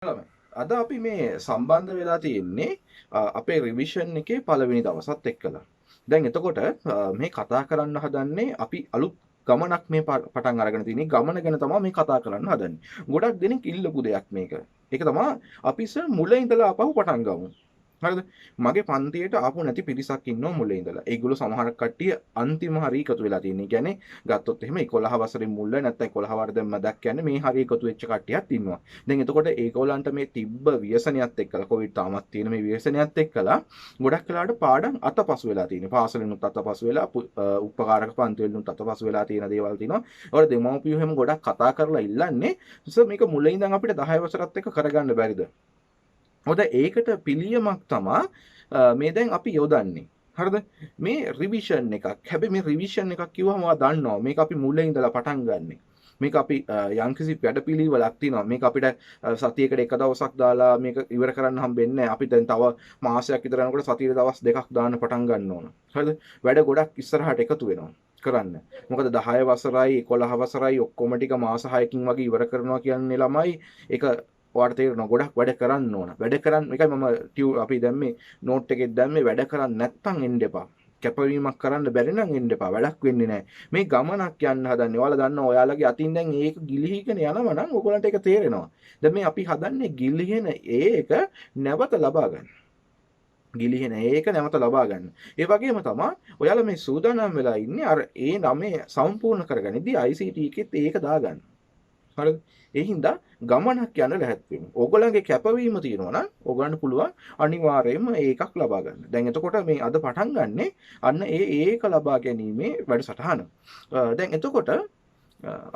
ළමයි. අද අපි මේ සම්බන්ධ වෙලා තියෙන්නේ අපේ රිවිෂන් එකේ පළවෙනි දවසත් එක්කලා. දැන් එතකොට මේ කතා කරන්න හදන්නේ අපි අලුත් ගමනක් මේ පටන් අරගෙන තියෙන්නේ. ගමන ගැන තමයි මේ කතා කරන්න හදන්නේ. ගොඩක් දෙනෙක් ඉල්ලපු දෙයක් මේක. ඒක තමයි අපි මුල ඉඳලා ආපහු පටන් ගමු. හරිද? මගේ පන්තියට ආපු නැති පිරිසක් ඉන්නවා මුලින් ඉඳලා. ඒගොල්ලෝ සමහර කට්ටිය අන්තිම හරිය එකතු වෙලා තියෙනවා. කියන්නේ ගත්තොත් එහෙම 11 වසරේ මුල්ල නැත්නම් 11 වරදම මැදක් කියන්නේ මේ හරිය එකතු වෙච්ච කට්ටියක් ඉන්නවා. දැන් එතකොට ඒගොල්ලන්ට මේ තිබ්බ ව්‍යසනයත් එක්කලා කොවිඩ් තාමත් තියෙන මේ ව්‍යසනයත් එක්කලා ගොඩක් වෙලාවට පාඩම් අතපසු වෙලා තියෙනවා. පාසලෙනුත් අතපසු වෙලා උපකාරක පන්ති වලිනුත් අතපසු වෙලා තියෙන දේවල් තියෙනවා. ඒවල දෙමව්පියෝ හැම ගොඩක් කතා කරලා ඉල්ලන්නේ මේක මුලින් ඉඳන් අපිට 10 වසරත් එක්ක කරගන්න බැරිද? මොකද ඒකට පිළියමක් තමා මේ දැන් අපි යොදන්නේ. හරිද? මේ රිවිෂන් එකක්. හැබැයි මේ රිවිෂන් එකක් කිව්වම ඔයා දන්නවා මේක අපි මුලින් ඉඳලා පටන් ගන්නෙ. මේක අපි යම්කිසි වැඩපිළිවෙලක් තියෙනවා. මේක අපිට සතියකට එක දවසක් දාලා මේක ඉවර කරන්න හම්බෙන්නේ නැහැ. අපි දැන් තව මාසයක් විතර යනකොට සතියේ දවස් දෙකක් දාන්න පටන් ගන්න ඕන. හරිද? වැඩ ගොඩක් ඉස්සරහට එකතු වෙනවා. කරන්න. මොකද 10 වසරයි 11 වසරයි ඔක්කොම ටික මාස 6කින් වගේ ඉවර කරනවා කියන්නේ ළමයි ඒක ඔයාලට තේරෙනවා ගොඩක් වැඩ කරන්න ඕන. වැඩ කරන්න එකයි මම අපි දැන් මේ නෝට් එකෙත් දැම්මේ වැඩ කරන්න නැත්තම් එන්න එපා. කැපවීමක් කරන්න බැරි නම් එන්න එපා. වැඩක් වෙන්නේ නැහැ. මේ ගමනක් යන්න හදන්නේ. ඔයාලා දන්නවා ඔයාලගේ අතින් දැන් ඒක ගිලිහිගෙන යනවා නම් ඔයගොල්ලන්ට ඒක තේරෙනවා. දැන් මේ අපි හදන්නේ ගිලිහෙන ඒක නැවත ලබා ගන්න. ගිලිහෙන ඒක නැවත ලබා ගන්න. ඒ වගේම තමයි ඔයාලා මේ සූදානම් වෙලා ඉන්නේ අර ඒ නමේ සම්පූර්ණ කරගනිද්දී ICT එකෙත් ඒක දාගන්න. හරිද? ඒ හින්දා ගමනක් යන ලැහැත් වෙමු. ඕගොල්ලන්ගේ කැපවීම තියෙනවා නම් ඕගොල්ලන්ට පුළුවන් අනිවාර්යයෙන්ම ඒකක් ලබා ගන්න. දැන් එතකොට මේ අද පටන් ගන්නෙ අන්න ඒක ලබා ගැනීමේ වැඩසටහන. දැන් එතකොට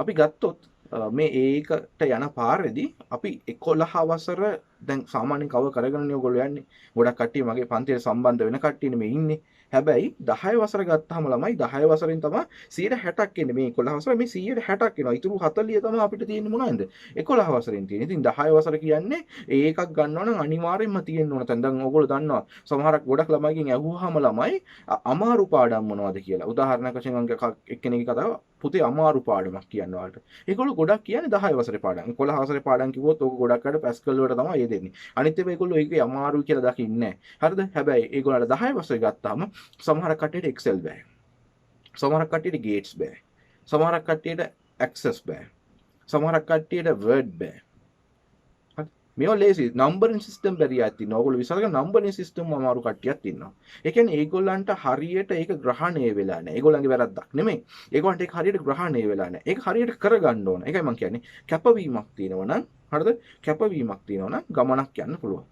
අපි ගත්තොත් මේ ඒකට යන පාරේදී අපි 11 වසර දැන් සාමාන්‍යයෙන් කව කරගෙනනේ ඔයගොල්ලෝ යන්නේ. ගොඩක් කට්ටිය මගේ පන්තියට සම්බන්ධ වෙන කට්ටියනේ මේ ඉන්නේ. හැබැයි 10 වසර ගත්තාම ළමයි 10 වසරෙන් තමයි 160ක් එන්නේ. මේ 11 වසර මේ 160ක් එනවා. ඊටු 40 තමයි අපිට තියෙන්නේ මොනවද? 11 වසරෙන් තියෙන්නේ. ඉතින් 10 වසර කියන්නේ ඒකක් ගන්නවා නම් අනිවාර්යෙන්ම තියෙන්න ඕන. දැන් ඔයගොල්ලෝ දන්නවා සමහරක් ගොඩක් ළමයිගෙන් ඇහුවාම ළමයි අමාරු පාඩම් මොනවද කියලා. උදාහරණයක් වශයෙන් එක්කෙනෙක්ගේ කතාව පුතේ අමාරු පාඩමක් කියන්න වලට. ඒගොල්ලෝ ගොඩක් කියන්නේ 10 වසරේ පාඩම්. 11 වසරේ පාඩම් කිව්වොත් ඕක ගොඩක් අයට පැස්කල් වලට තමයි ඒ දෙන්නේ. අනිත් ඒවා ඒගොල්ලෝ ඒකේ අමාරුයි කියලා දකින්නේ නැහැ. හරිද? හැබැයි ඒගොල්ලන්ට 10 වසරේ ගත්තාම සමහර කට්ටියට Excel බෑ. සමහර කට්ටියට Gates බෑ. සමහර කට්ටියට Access බෑ. සමහර කට්ටියට Word බෑ. හරි. මේවා ලේසි. නම්බරින් සිස්ටම් බැරියක් තියෙනවා. ඕගොල්ලෝ විශ්වාස කරන නම්බරින් සිස්ටම් අමාරු කට්ටියක් ඉන්නවා. ඒ කියන්නේ ඒගොල්ලන්ට හරියට ඒක ග්‍රහණය වෙලා නැහැ. ඒගොල්ලන්ගේ වැරද්දක් නෙමෙයි. ඒගොල්ලන්ට ඒක හරියට ග්‍රහණය වෙලා නැහැ. ඒක හරියට කරගන්න ඕන. ඒකයි මම කියන්නේ. කැපවීමක් තියෙනවා නම් හරිද? කැපවීමක් තියෙනවා නම් ගමනක් යන්න පුළුවන්.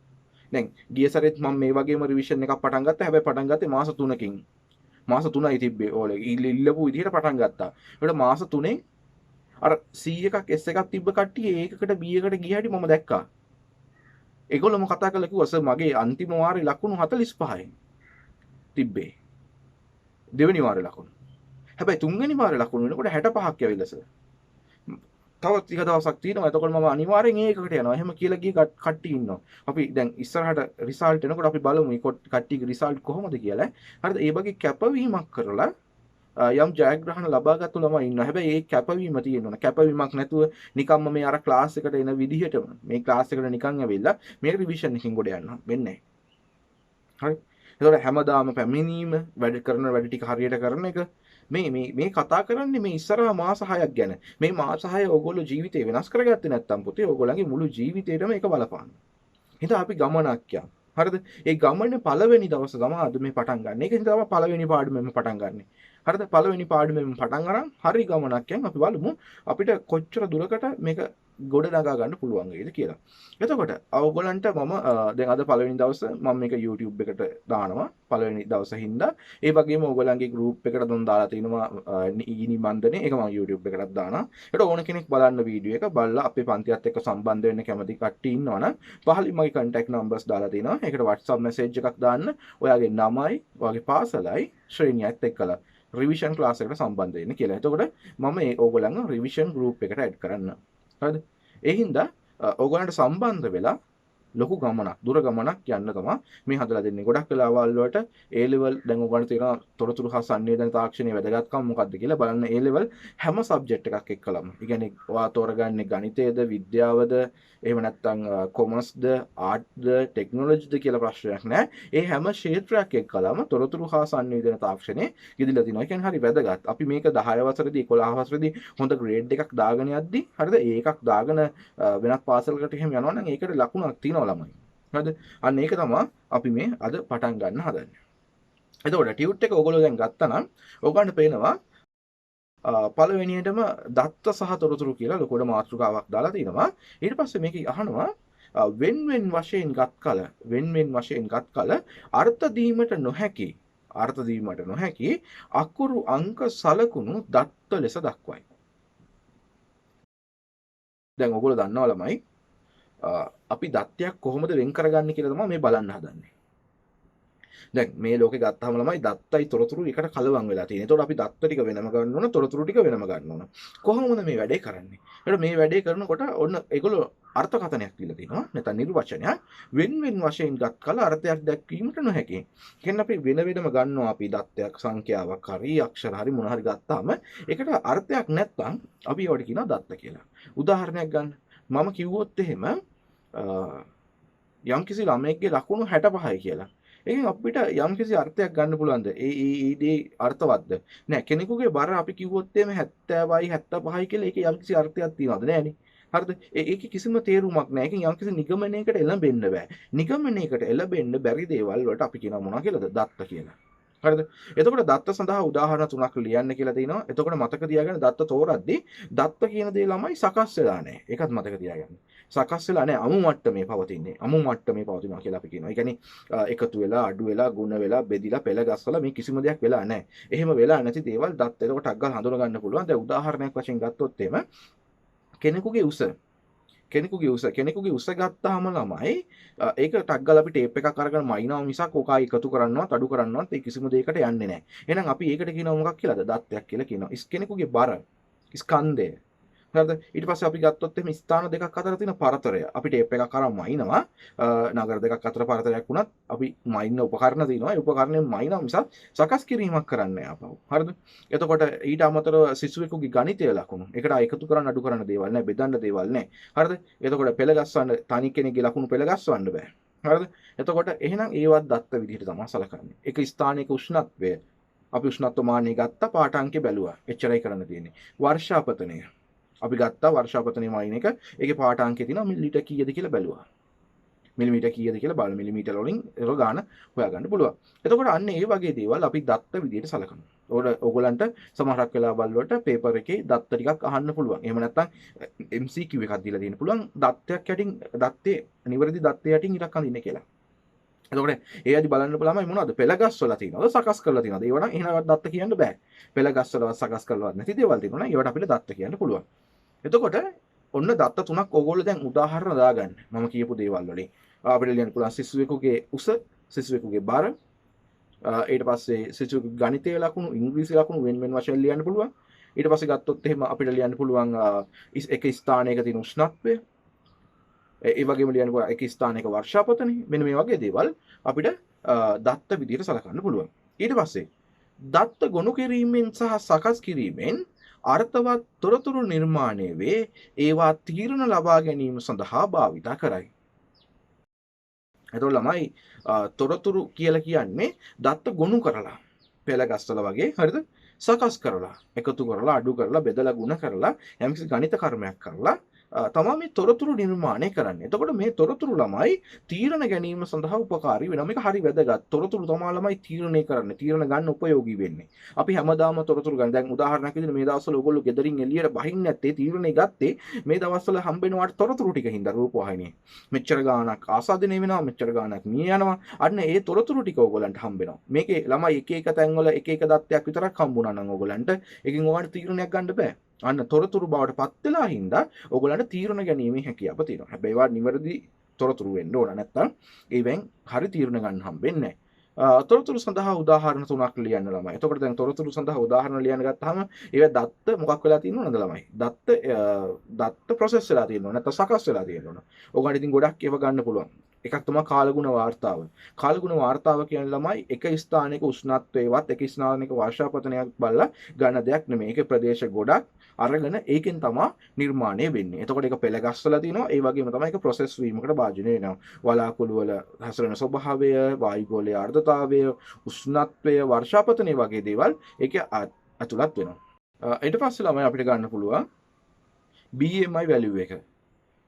දැන් ගිය සැරේත් මම මේ වගේම රිවිෂන් එකක් පටන් ගත්තා. හැබැයි පටන් ගත්තේ මාස 3කින්. මාස 3යි තිබ්බේ. ඕලේ ඉල්ලපු විදිහට පටන් ගත්තා. ඒකට මාස 3ෙන් අර C එකක් S එකක් තිබ්බ කට්ටිය ඒකකට B එකට ගිය හැටි මම දැක්කා. ඒගොල්ලෝම කතා කරලා කිව්වා සර් මගේ අන්තිම වාරේ ලකුණු 45යි තිබ්බේ. දෙවෙනි වාරේ ලකුණු. හැබැයි තුන්වෙනි වාරේ ලකුණු වෙනකොට 65ක් ඇවිල්ලා සර්. තව ටික දවසක් තියෙනවා. එතකොට මම අනිවාර්යෙන් ඒකකට යනවා. එහෙම කියලා ගිය කට්ටිය ඉන්නවා. අපි දැන් ඉස්සරහට රිසල්ට් එනකොට අපි බලමු මේ කට්ටියගේ රිසල්ට් කොහොමද කියලා. හරිද? ඒ වගේ කැපවීමක් කරලා යම් ජයග්‍රහණ ලබාගත්තු ළමයි ඉන්නවා. හැබැයි ඒ කැපවීම තියෙන්න ඕන. කැපවීමක් නැතුව නිකම්ම මේ අර ක්ලාස් එකට එන විදිහටම මේ ක්ලාස් එකට නිකන් ඇවිල්ලා මේ රිවිෂන් එකකින් ගොඩ යන්න වෙන්නේ නැහැ. හරි? ඒතකොට හැමදාම පැමිණීම වැඩ කරන වැඩ ටික හරියට කරන එක මේ කතා කරන්නේ මේ ඉස්සරහා මාස 6ක් ගැන. මේ මාස 6 ඕගොල්ලෝ ජීවිතේ වෙනස් කරගත්තේ නැත්නම් පුතේ ඕගොල්ලන්ගේ මුළු ජීවිතේටම ඒක බලපානවා. හිතා අපි ගමනක් යමු. හරිද? ඒ ගමනේ පළවෙනි දවස තමයි අද මේ පටන් ගන්න. ඒක නිසා තමයි පළවෙනි පාඩමෙන් පටන් ගන්නෙ. හරිද? පළවෙනි පාඩමෙන් පටන් අරන් හරි ගමනක් යන් අපි බලමු අපිට කොච්චර දුරකට මේක ගොඩ නගා ගන්න පුළුවන් වේද කියලා. එතකොට ඔයගොල්ලන්ට මම දැන් අද පළවෙනි දවස මම මේක YouTube එකට දානවා. පළවෙනි දවසේ හින්දා. ඒ වගේම ඔයගොල්ලන්ගේ group එකට දුන් දාලා තිනවා ඊනි මන්දනේ. ඒක මම YouTube එකටත් දානවා. ඒකට ඕන කෙනෙක් බලන්න වීඩියෝ එක බලලා අපේ පන්තියත් එක්ක සම්බන්ධ වෙන්න කැමති කට්ටිය ඉන්නවනම් පහලින් මගේ contact numbers දාලා තිනවා. ඒකට WhatsApp message එකක් දාන්න. ඔයාගේ නමයි, ඔයාගේ පාසලයි, ශ්‍රේණියත් එක්කලා රිවිෂන් ක්ලාස් එකට සම්බන්ධ වෙන්න කියලා. එතකොට මම ඒ ඕගොල්ලන්ව රිවිෂන් group එකට add කරන්න. හරිද? ඒ හින්දා ඕගොල්ලන්ට සම්බන්ධ වෙලා ලොකු ගමනක් දුර ගමනක් යන්න තමයි මේ හදලා දෙන්නේ. ගොඩක් වෙලාවල් වලට A level දැන් ඔයගොල්ලෝ තියෙනවා තොරතුරු හා සංවේදන තාක්ෂණයේ වැදගත්කම මොකක්ද කියලා බලන්න. A level හැම සබ්ජෙක්ට් එකක් එක්කලම. ඒ කියන්නේ ඔයා තෝරගන්නේ ගණිතයද, විද්‍යාවද, එහෙම නැත්නම් කොමර්ස්ද, ආර්ට්ද, ටෙක්නොලොජිද කියලා ප්‍රශ්නයක් නැහැ. ඒ හැම ක්ෂේත්‍රයක් එක්කලම තොරතුරු හා සංවේදන තාක්ෂණයේ යෙදিলা තිනවා. ඒ කියන්නේ හරි වැදගත්. අපි මේක 10 වසරේදී 11 වසරේදී හොඳ ග්‍රේඩ් එකක් දාගෙන යද්දි හරිද? ඒකක් දාගෙන වෙනත් පාසලකට එහෙම යනවා නම් ඒකට ලකුණක් තියෙනවා ළමයි. හරිද? අන්න ඒක තමයි අපි මේ අද පටන් ගන්න හදන්නේ. එතකොට ටියුට් එක ඔයගොල්ලෝ දැන් ගත්තා නම් ඔයගන්ට පේනවා පළවෙනියටම දත්ත සහ තොරතුරු කියලා ලොකුවට මාතෘකාවක් දාලා තිනවා. ඊට පස්සේ මේක අහනවා වෙන් වශයෙන් ගත් කල අර්ථ දීමට නොහැකි අකුරු අංක සලකුණු දත්ත ලෙස දක්වයි. දැන් ඔයගොල්ලෝ දන්නවා ළමයි අපි දත්තයක් කොහොමද වෙන් කරගන්නේ කියලා තමයි මේ බලන්න හදන්නේ. දැන් මේ ලෝකේ ගත්තාම ළමයි දත්තයි තොරතුරු එකට කලවම් වෙලා තියෙනවා. ඒතකොට අපි දත්ත ටික වෙනම ගන්න ඕන, තොරතුරු ටික වෙනම ගන්න ඕන. කොහොමද මේ වැඩේ කරන්නේ? ඒකට මේ වැඩේ කරනකොට ඔන්න ඒගොල්ලෝ අර්ථකථනයක් දීලා තිනවා. නැත්නම් නිර්වචනයක්. වෙන් වශයෙන් ගත් කල අර්ථයක් දැක්වීමට නොහැකි. කියන්නේ අපි වෙනම ගන්නවා අපි දත්තයක් සංඛ්‍යාවක් හරි අක්ෂර හරි මොන හරි ගත්තාම ඒකට අර්ථයක් නැත්නම් අපි ඒවට කියනවා දත්ත කියලා. උදාහරණයක් ගන්න. මම කිව්වොත් එහෙම යම්කිසි ළමයෙක්ගේ ලකුණු 65යි කියලා. ඒකෙන් අපිට යම්කිසි අර්ථයක් ගන්න පුළුවන්ද? ඒ අර්ථවත්ද? නෑ. කෙනෙකුගේ බර අපි කිව්වොත් එහෙම 70යි 75යි කියලා ඒකේ යම්කිසි අර්ථයක් තියනවද? නෑනේ. හරිද? ඒකේ කිසිම තේරුමක් නෑ. ඒකෙන් යම්කිසි නිගමනයකට එළඹෙන්න බෑ. නිගමනයකට එළඹෙන්න බැරි දේවල් වලට අපි කියනවා මොනවා කියලාද? දත්ත කියලා. හරිද? එතකොට දත්ත සඳහා උදාහරණ තුනක් ලියන්න කියලා තියෙනවා. එතකොට මතක තියාගන්න දත්ත තෝරද්දී දත්ත කියන දේ ළමයි සකස් වෙලා නැහැ. ඒකත් මතක තියාගන්න. සකස් වෙලා නැහැ. අමු මට්ටමේ පවතින්නේ. අමු මට්ටමේ පවතිනවා කියලා අපි කියනවා. ඒ කියන්නේ එකතු වෙලා, අඩු වෙලා, ගුණ වෙලා, බෙදිලා, පෙළ ගස්සලා මේ කිසිම දෙයක් වෙලා නැහැ. එහෙම වෙලා නැති දේවල් දත්ත එතකොට අග්ගල් හඳුන ගන්න පුළුවන්. දැන් උදාහරණයක් වශයෙන් ගත්තොත් එහෙම කෙනෙකුගේ උස ගත්තාම ළමයි ඒක ටක් ගාලා අපි ටේප් එකක් අරගෙන මයින්නවා මිසක් ඕක එකතු කරන්නවත් අඩු කරන්නවත් ඒ කිසිම දෙයකට යන්නේ නැහැ. එහෙනම් අපි ඒකට කියනවා මොකක් කියලාද? දත්තයක් කියලා කියනවා. කෙනෙකුගේ බර, ස්කන්ධය. හරිද? ඊට පස්සේ අපි ගත්තොත් එimhe ස්ථාන දෙකක් අතර තියෙන පරතරය. අපි ටේප් එකක් අරන් මයින්නවා. නගර දෙකක් අතර පරතරයක් වුණත් අපි මයින්න උපකරණ තියෙනවා. ඒ උපකරණයෙන් මයින්නවා මිසක් සකස් කිරීමක් කරන්නේ නැහැ අපව. හරිද? එතකොට ඊට අමතරව සිසුවෙකුගේ ගණිතය ලකුණු. ඒකට එකතු කරන්න අඩු කරන්න දේවල් නැහැ, බෙදන්න දේවල් නැහැ. හරිද? එතකොට පෙළ ගස්සන්න තනි කෙනෙක්ගේ ලකුණු පෙළ ගස්සවන්න බෑ. හරිද? එතකොට එහෙනම් ඒවත් දත්ත විදිහට තමයි සලකන්නේ. එක ස්ථානයක උෂ්ණත්වය අපි උෂ්ණත්ව මානය ගත්ත පාඨාංකය බැලුවා. එච්චරයි කරන්න තියෙන්නේ. වර්ෂාපතනය අපි ගත්තා වර්ෂාපතනයේ මයින් එක. ඒකේ පාඨාංකය තියෙනවා මිලිමීටර් කීයද කියලා බැලුවා. මිලිමීටර් කීයද කියලා බලන මිලිමීටර වලින් ඒක ගාන හොයාගන්න පුළුවන්. එතකොට අන්න ඒ වගේ දේවල් අපි දත්ත විදියට සලකනවා. ඕගොල්ලන්ට සමහරක් වෙලාවල් වලට පේපර් එකේ දත්ත ටිකක් අහන්න පුළුවන්. එහෙම නැත්නම් MCQ එකක් දීලා දෙන්න පුළුවන්. දත්තයක් යටින් දත්තේ නිවැරදි දත්තේ යටින් ඉලක්ක අඳින්න කියලා. එතකොට ඒ ඇදි බලන්න බලමයි මොනවද? පෙළ ගස්වලා තියෙනවද? සකස් කරලා තියෙනවද? ඒව නම් එහෙනවත් දත්ත කියන්න බෑ. පෙළ ගස්වලවත් සකස් කරලවත් නැති දේවල් තියෙනවා නම් ඒවට අපිට දත්ත කියන්න පුළුවන්. එතකොට ඔන්න දත්ත තුනක් ඕගොල්ලෝ දැන් උදාහරණ දාගන්න. මම කියපු දේවල් වලින් අපිට ලියන්න පුළුවන් සිසුවෙකුගේ උස, සිසුවෙකුගේ බර, ඊට පස්සේ සිසුවෙකුගේ ගණිතයේ ලකුණු, ඉංග්‍රීසි ලකුණු වෙන වශයෙන් ලියන්න පුළුවන්. ඊට පස්සේ ගත්තොත් එහෙම අපිට ලියන්න පුළුවන් එක ස්ථානයක තියෙන උෂ්ණත්වය. ඒ වගේම ලියන්න පුළුවන් එක ස්ථානයක වර්ෂාපතනය. මෙන්න මේ වගේ දේවල් අපිට දත්ත විදිහට සලකන්න පුළුවන්. ඊට පස්සේ දත්ත ගොනු කිරීමෙන් සහ සකස් කිරීමෙන් අර්ථවත් තොරතුරු නිර්මාණය වේ. ඒවා තීරණ ලබා ගැනීම සඳහා භාවිත කරයි. එතකොට ළමයි තොරතුරු කියලා කියන්නේ දත්ත ගොනු කරලා පෙළ ගස්සලා වගේ හරිද? සකස් කරලා, එකතු කරලා, අඩු කරලා, බෙදලා ගුණ කරලා, යම්කිසි ගණිත කර්මයක් කරලා තමයි මේ තොරතුරු නිර්මාණය කරන්නේ. එතකොට මේ තොරතුරු ළමයි තීරණ ගැනීම සඳහා උපකාරී වෙනවා. මේක හරි වැදගත්. තොරතුරු තමයි ළමයි තීරණය කරන්නේ. තීරණ ගන්න උපයෝගී වෙන්නේ. අපි හැමදාම තොරතුරු ගන්න. දැන් උදාහරණයක් විදිහට මේ දවස්වල ඔයගොල්ලෝ ගෙදරින් එළියට බහින්නේ නැත්තේ තීරණේ ගත්තේ මේ දවස්වල හම්බෙනවාට තොරතුරු ටික හින්දා රූපවාහිනියේ. මෙච්චර ගාණක් ආසාදනය වෙනවා, මෙච්චර ගාණක් මිය යනවා. අන්න ඒ තොරතුරු ටික ඔයගොල්ලන්ට හම්බෙනවා. මේකේ ළමයි එක එක තැන්වල එක එක දත්තයක් විතරක් හම්බුණා නම් ඔයගොල්ලන්ට එකකින් ඔයාලට තීරණයක් ගන්න බෑ. අන්න තොරතුරු බවට පත් වෙලා හින්දා ඔයගොල්ලන්ට තීරණ ගැනීමේ හැකියාව තියෙනවා. හැබැයි ඒවා නිවැරදි තොරතුරු වෙන්න ඕන. නැත්නම් ඒවෙන් හරි තීරණ ගන්න හම්බෙන්නේ නැහැ. තොරතුරු සඳහා උදාහරණ තුනක් ලියන්න ළමයි. එතකොට දැන් තොරතුරු සඳහා උදාහරණ ලියන්න ගත්තාම ඒව දත්ත මොකක් වෙලා තියෙනවද ළමයි? දත්ත ප්‍රොසෙස් වෙලා තියෙනවා. නැත්නම් සකස් වෙලා තියෙනවා. ඔයගොල්ලන්ට ඉතින් ගොඩක් ඒවා ගන්න පුළුවන්. එකක් තමයි කාලගුණ වාර්තාව. කාලගුණ වාර්තාව කියන්නේ ළමයි එක ස්ථානයක උෂ්ණත්වයවත් එක ස්ථානයක වර්ෂාපතනයක් බලලා ගන්න දෙයක් නෙමෙයි. ඒකේ ප්‍රදේශ ගොඩක් අරගෙන ඒකෙන් තමයි නිර්මාණය වෙන්නේ. එතකොට ඒක පෙළ ගස්සලා තිනවා. ඒ වගේම තමයි ඒක ප්‍රොසෙස් වීමකට භාජනය වෙනවා. වලාකුළු වල හැසිරෙන ස්වභාවය, වායුගෝලයේ ආර්ද්‍රතාවය, උෂ්ණත්වය, වර්ෂාපතනය වගේ දේවල් ඒකේ ඇතුළත් වෙනවා. ඊට පස්සේ ළමයි අපිට ගන්න පුළුවන් BMI value එක.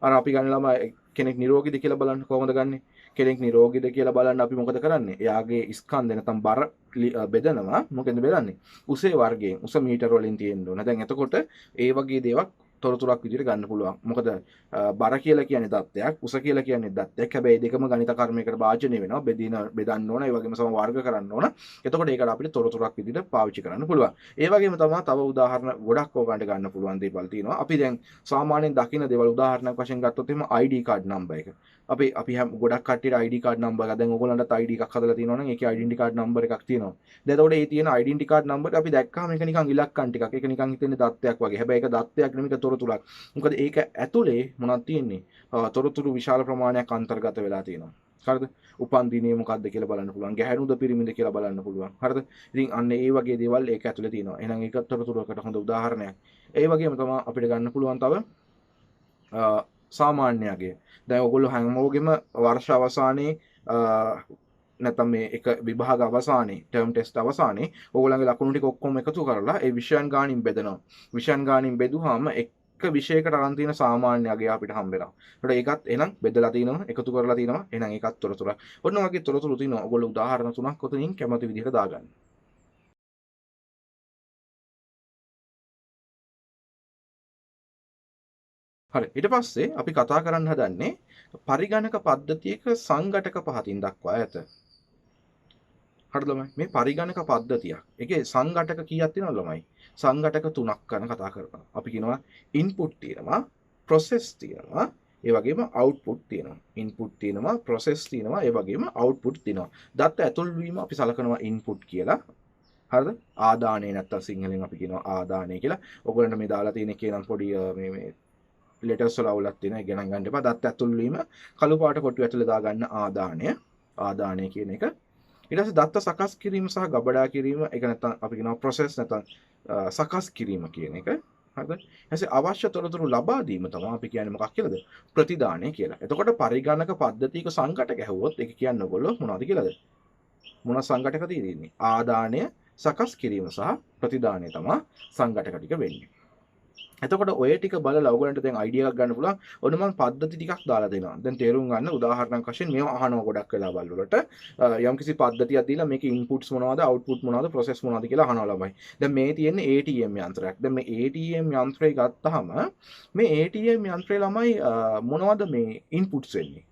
අර අපි ගන්න ළමයි කෙනෙක් නිරෝගීද කියලා බලන්න කොහොමද ගන්නෙ? කෙනෙක් නිරෝගීද කියලා බලන්න අපි මොකද කරන්නේ? එයාගේ ස්කන්ධ නැත්නම් බර බෙදනවා. මොකෙන්ද බෙදන්නේ? උසේ වර්ගයෙන්. උස මීටර වලින් තියෙන්න ඕන. දැන් එතකොට ඒ වගේ දේවල් තොරතුරක් විදිහට ගන්න පුළුවන්. මොකද බර කියලා කියන්නේ දත්තයක්, උස කියලා කියන්නේ දත්තයක්. හැබැයි දෙකම ගණිත කර්මයකට භාජනය වෙනවා. බෙදන්න ඕන. ඒ වගේම සම වර්ග කරන්න ඕන. එතකොට ඒකට අපිට තොරතුරක් විදිහට පාවිච්චි කරන්න පුළුවන්. ඒ වගේම තමයි තව උදාහරණ ගොඩක් ඕගන්ට ගන්න පුළුවන් දේවල් තියෙනවා. අපි දැන් සාමාන්‍යයෙන් දකින දේවල් උදාහරණයක් වශයෙන් ගත්තොත් එහෙම ID card number එක. අපි හැම ගොඩක් කට්ටියට ID card number එක දැන් ඕගොල්ලන්ටත් ID එකක් හදලා තියෙනවා නම් ඒකේ identity card number එකක් තියෙනවා. දැන් එතකොට ඒ තියෙන identity card number එක අපි දැක්කම මේක නිකන් ඉලක්කම් ටිකක්. ඒක නිකන් හිතෙන්නේ දත්තයක් වගේ. හැබැයි ඒක දත්තයක් නෙමෙයි ඒක තොරතුරක්. මොකද ඒක ඇතුලේ මොනවද තියෙන්නේ? තොරතුරු විශාල ප්‍රමාණයක් අන්තර්ගත වෙලා තියෙනවා. හරිද? උපන් දිනේ මොකද්ද කියලා බලන්න පුළුවන්. ගැහැණුද පිරිමිද කියලා බලන්න පුළුවන්. හරිද? ඉතින් අන්න ඒ වගේ දේවල් ඒක ඇතුලේ තියෙනවා. එහෙනම් ඒක තොරතුරකට හොඳ උදාහරණයක්. ඒ වගේම තමයි අපිට ගන්න පුළුවන් තව සාමාන්‍යයගේ. දැන් ඔයගොල්ලෝ හැමෝගෙම වර්ෂ අවසානයේ නැත්නම් මේ එක විභාග අවසානයේ ටර්ම් ටෙස්ට් අවසානයේ ඕගොල්ලන්ගේ ලකුණු ටික ඔක්කොම එකතු කරලා ඒ විෂයන් ගානින් බෙදනවා. විෂයන් ගානින් බෙදුවාම එක විෂයකට අරන් තියෙන සාමාන්‍ය අගය අපිට හම්බ වෙනවා. ඒකට ඒකත් එහෙනම් බෙදලා තිනවා, එකතු කරලා තිනවා. එහෙනම් ඒකත් තොරතුරක්. ඔන්න වගේ තොරතුරු තිනවා. ඔයගොල්ලෝ උදාහරණ තුනක් ඔතනින් කැමති විදිහට දාගන්න. හරි. ඊට පස්සේ අපි කතා කරන්න හදන්නේ පරිගණක පද්ධතියක සංඝටක පහකින් දක්වා ඇත. හරිද ළමයි? මේ පරිගණක පද්ධතියක්. ඒකේ සංඝටක කීයක් තියෙනවද ළමයි? සංඝටක තුනක් ගැන කතා කරනවා. අපි කියනවා ඉන්පුට් තියෙනවා, ප්‍රොසෙස් තියෙනවා, ඒ වගේම අවුට්පුට් තියෙනවා. ඉන්පුට් තියෙනවා, ප්‍රොසෙස් තියෙනවා, ඒ වගේම අවුට්පුට් තියෙනවා. දත්ත ඇතුල් වීම අපි සලකනවා ඉන්පුට් කියලා. හරිද? ආදානය නැත්තම් සිංහලෙන් අපි කියනවා ආදානය කියලා. ඔයගොල්ලන්ට මේ දාලා තියෙන එකේ නම් පොඩි මේ ලෙටර්ස් වල අවුලක් තියෙනවා. ඒක ගණන් ගන්න එපා. දත්ත ඇතුල් වීම කළු පාට කොටු ඇතුලේ දාගන්න ආදානය කියන එක. ඊට පස්සේ දත්ත සකස් කිරීම සහ ගබඩා කිරීම ඒක නැත්තම් අපි කියනවා ප්‍රොසෙස් නැත්තම් සකස් කිරීම කියන එක. හරිද? ඊටසේ අවශ්‍ය තොරතුරු ලබා දීම තමයි අපි කියන්නේ මොකක් කියලාද? ප්‍රතිදානය කියලා. එතකොට පරිගණක පද්ධතියක සංඝටක ඇහුවොත් ඒක කියන්නේ ඔයගොල්ලෝ මොනවද කියලාද? මොන සංඝටක තියෙන්නේ? ආදානය සකස් කිරීම සහ ප්‍රතිදානය තමයි සංඝටක ටික වෙන්නේ. එතකොට ඔය ටික බලලා ඔයගොල්ලන්ට දැන් අයිඩියා එකක් ගන්න පුළුවන්. ඔන්න මම පද්ධති ටිකක් දාලා දෙනවා. දැන් තේරුම් ගන්න උදාහරණයක් වශයෙන් මේව අහනවා ගොඩක් වෙලාවල් වලට. යම්කිසි පද්ධතියක් දීලා මේකේ ඉන්පුට්ස් මොනවද, අවුට්පුට් මොනවද, ප්‍රොසෙස් මොනවද කියලා අහනවා ළමයි. දැන් මේ තියෙන්නේ ATM යන්ත්‍රයක්. දැන් මේ ATM යන්ත්‍රය ගත්තාම මේ ATM යන්ත්‍රය ළමයි මොනවද මේ ඉන්පුට්ස් වෙන්නේ?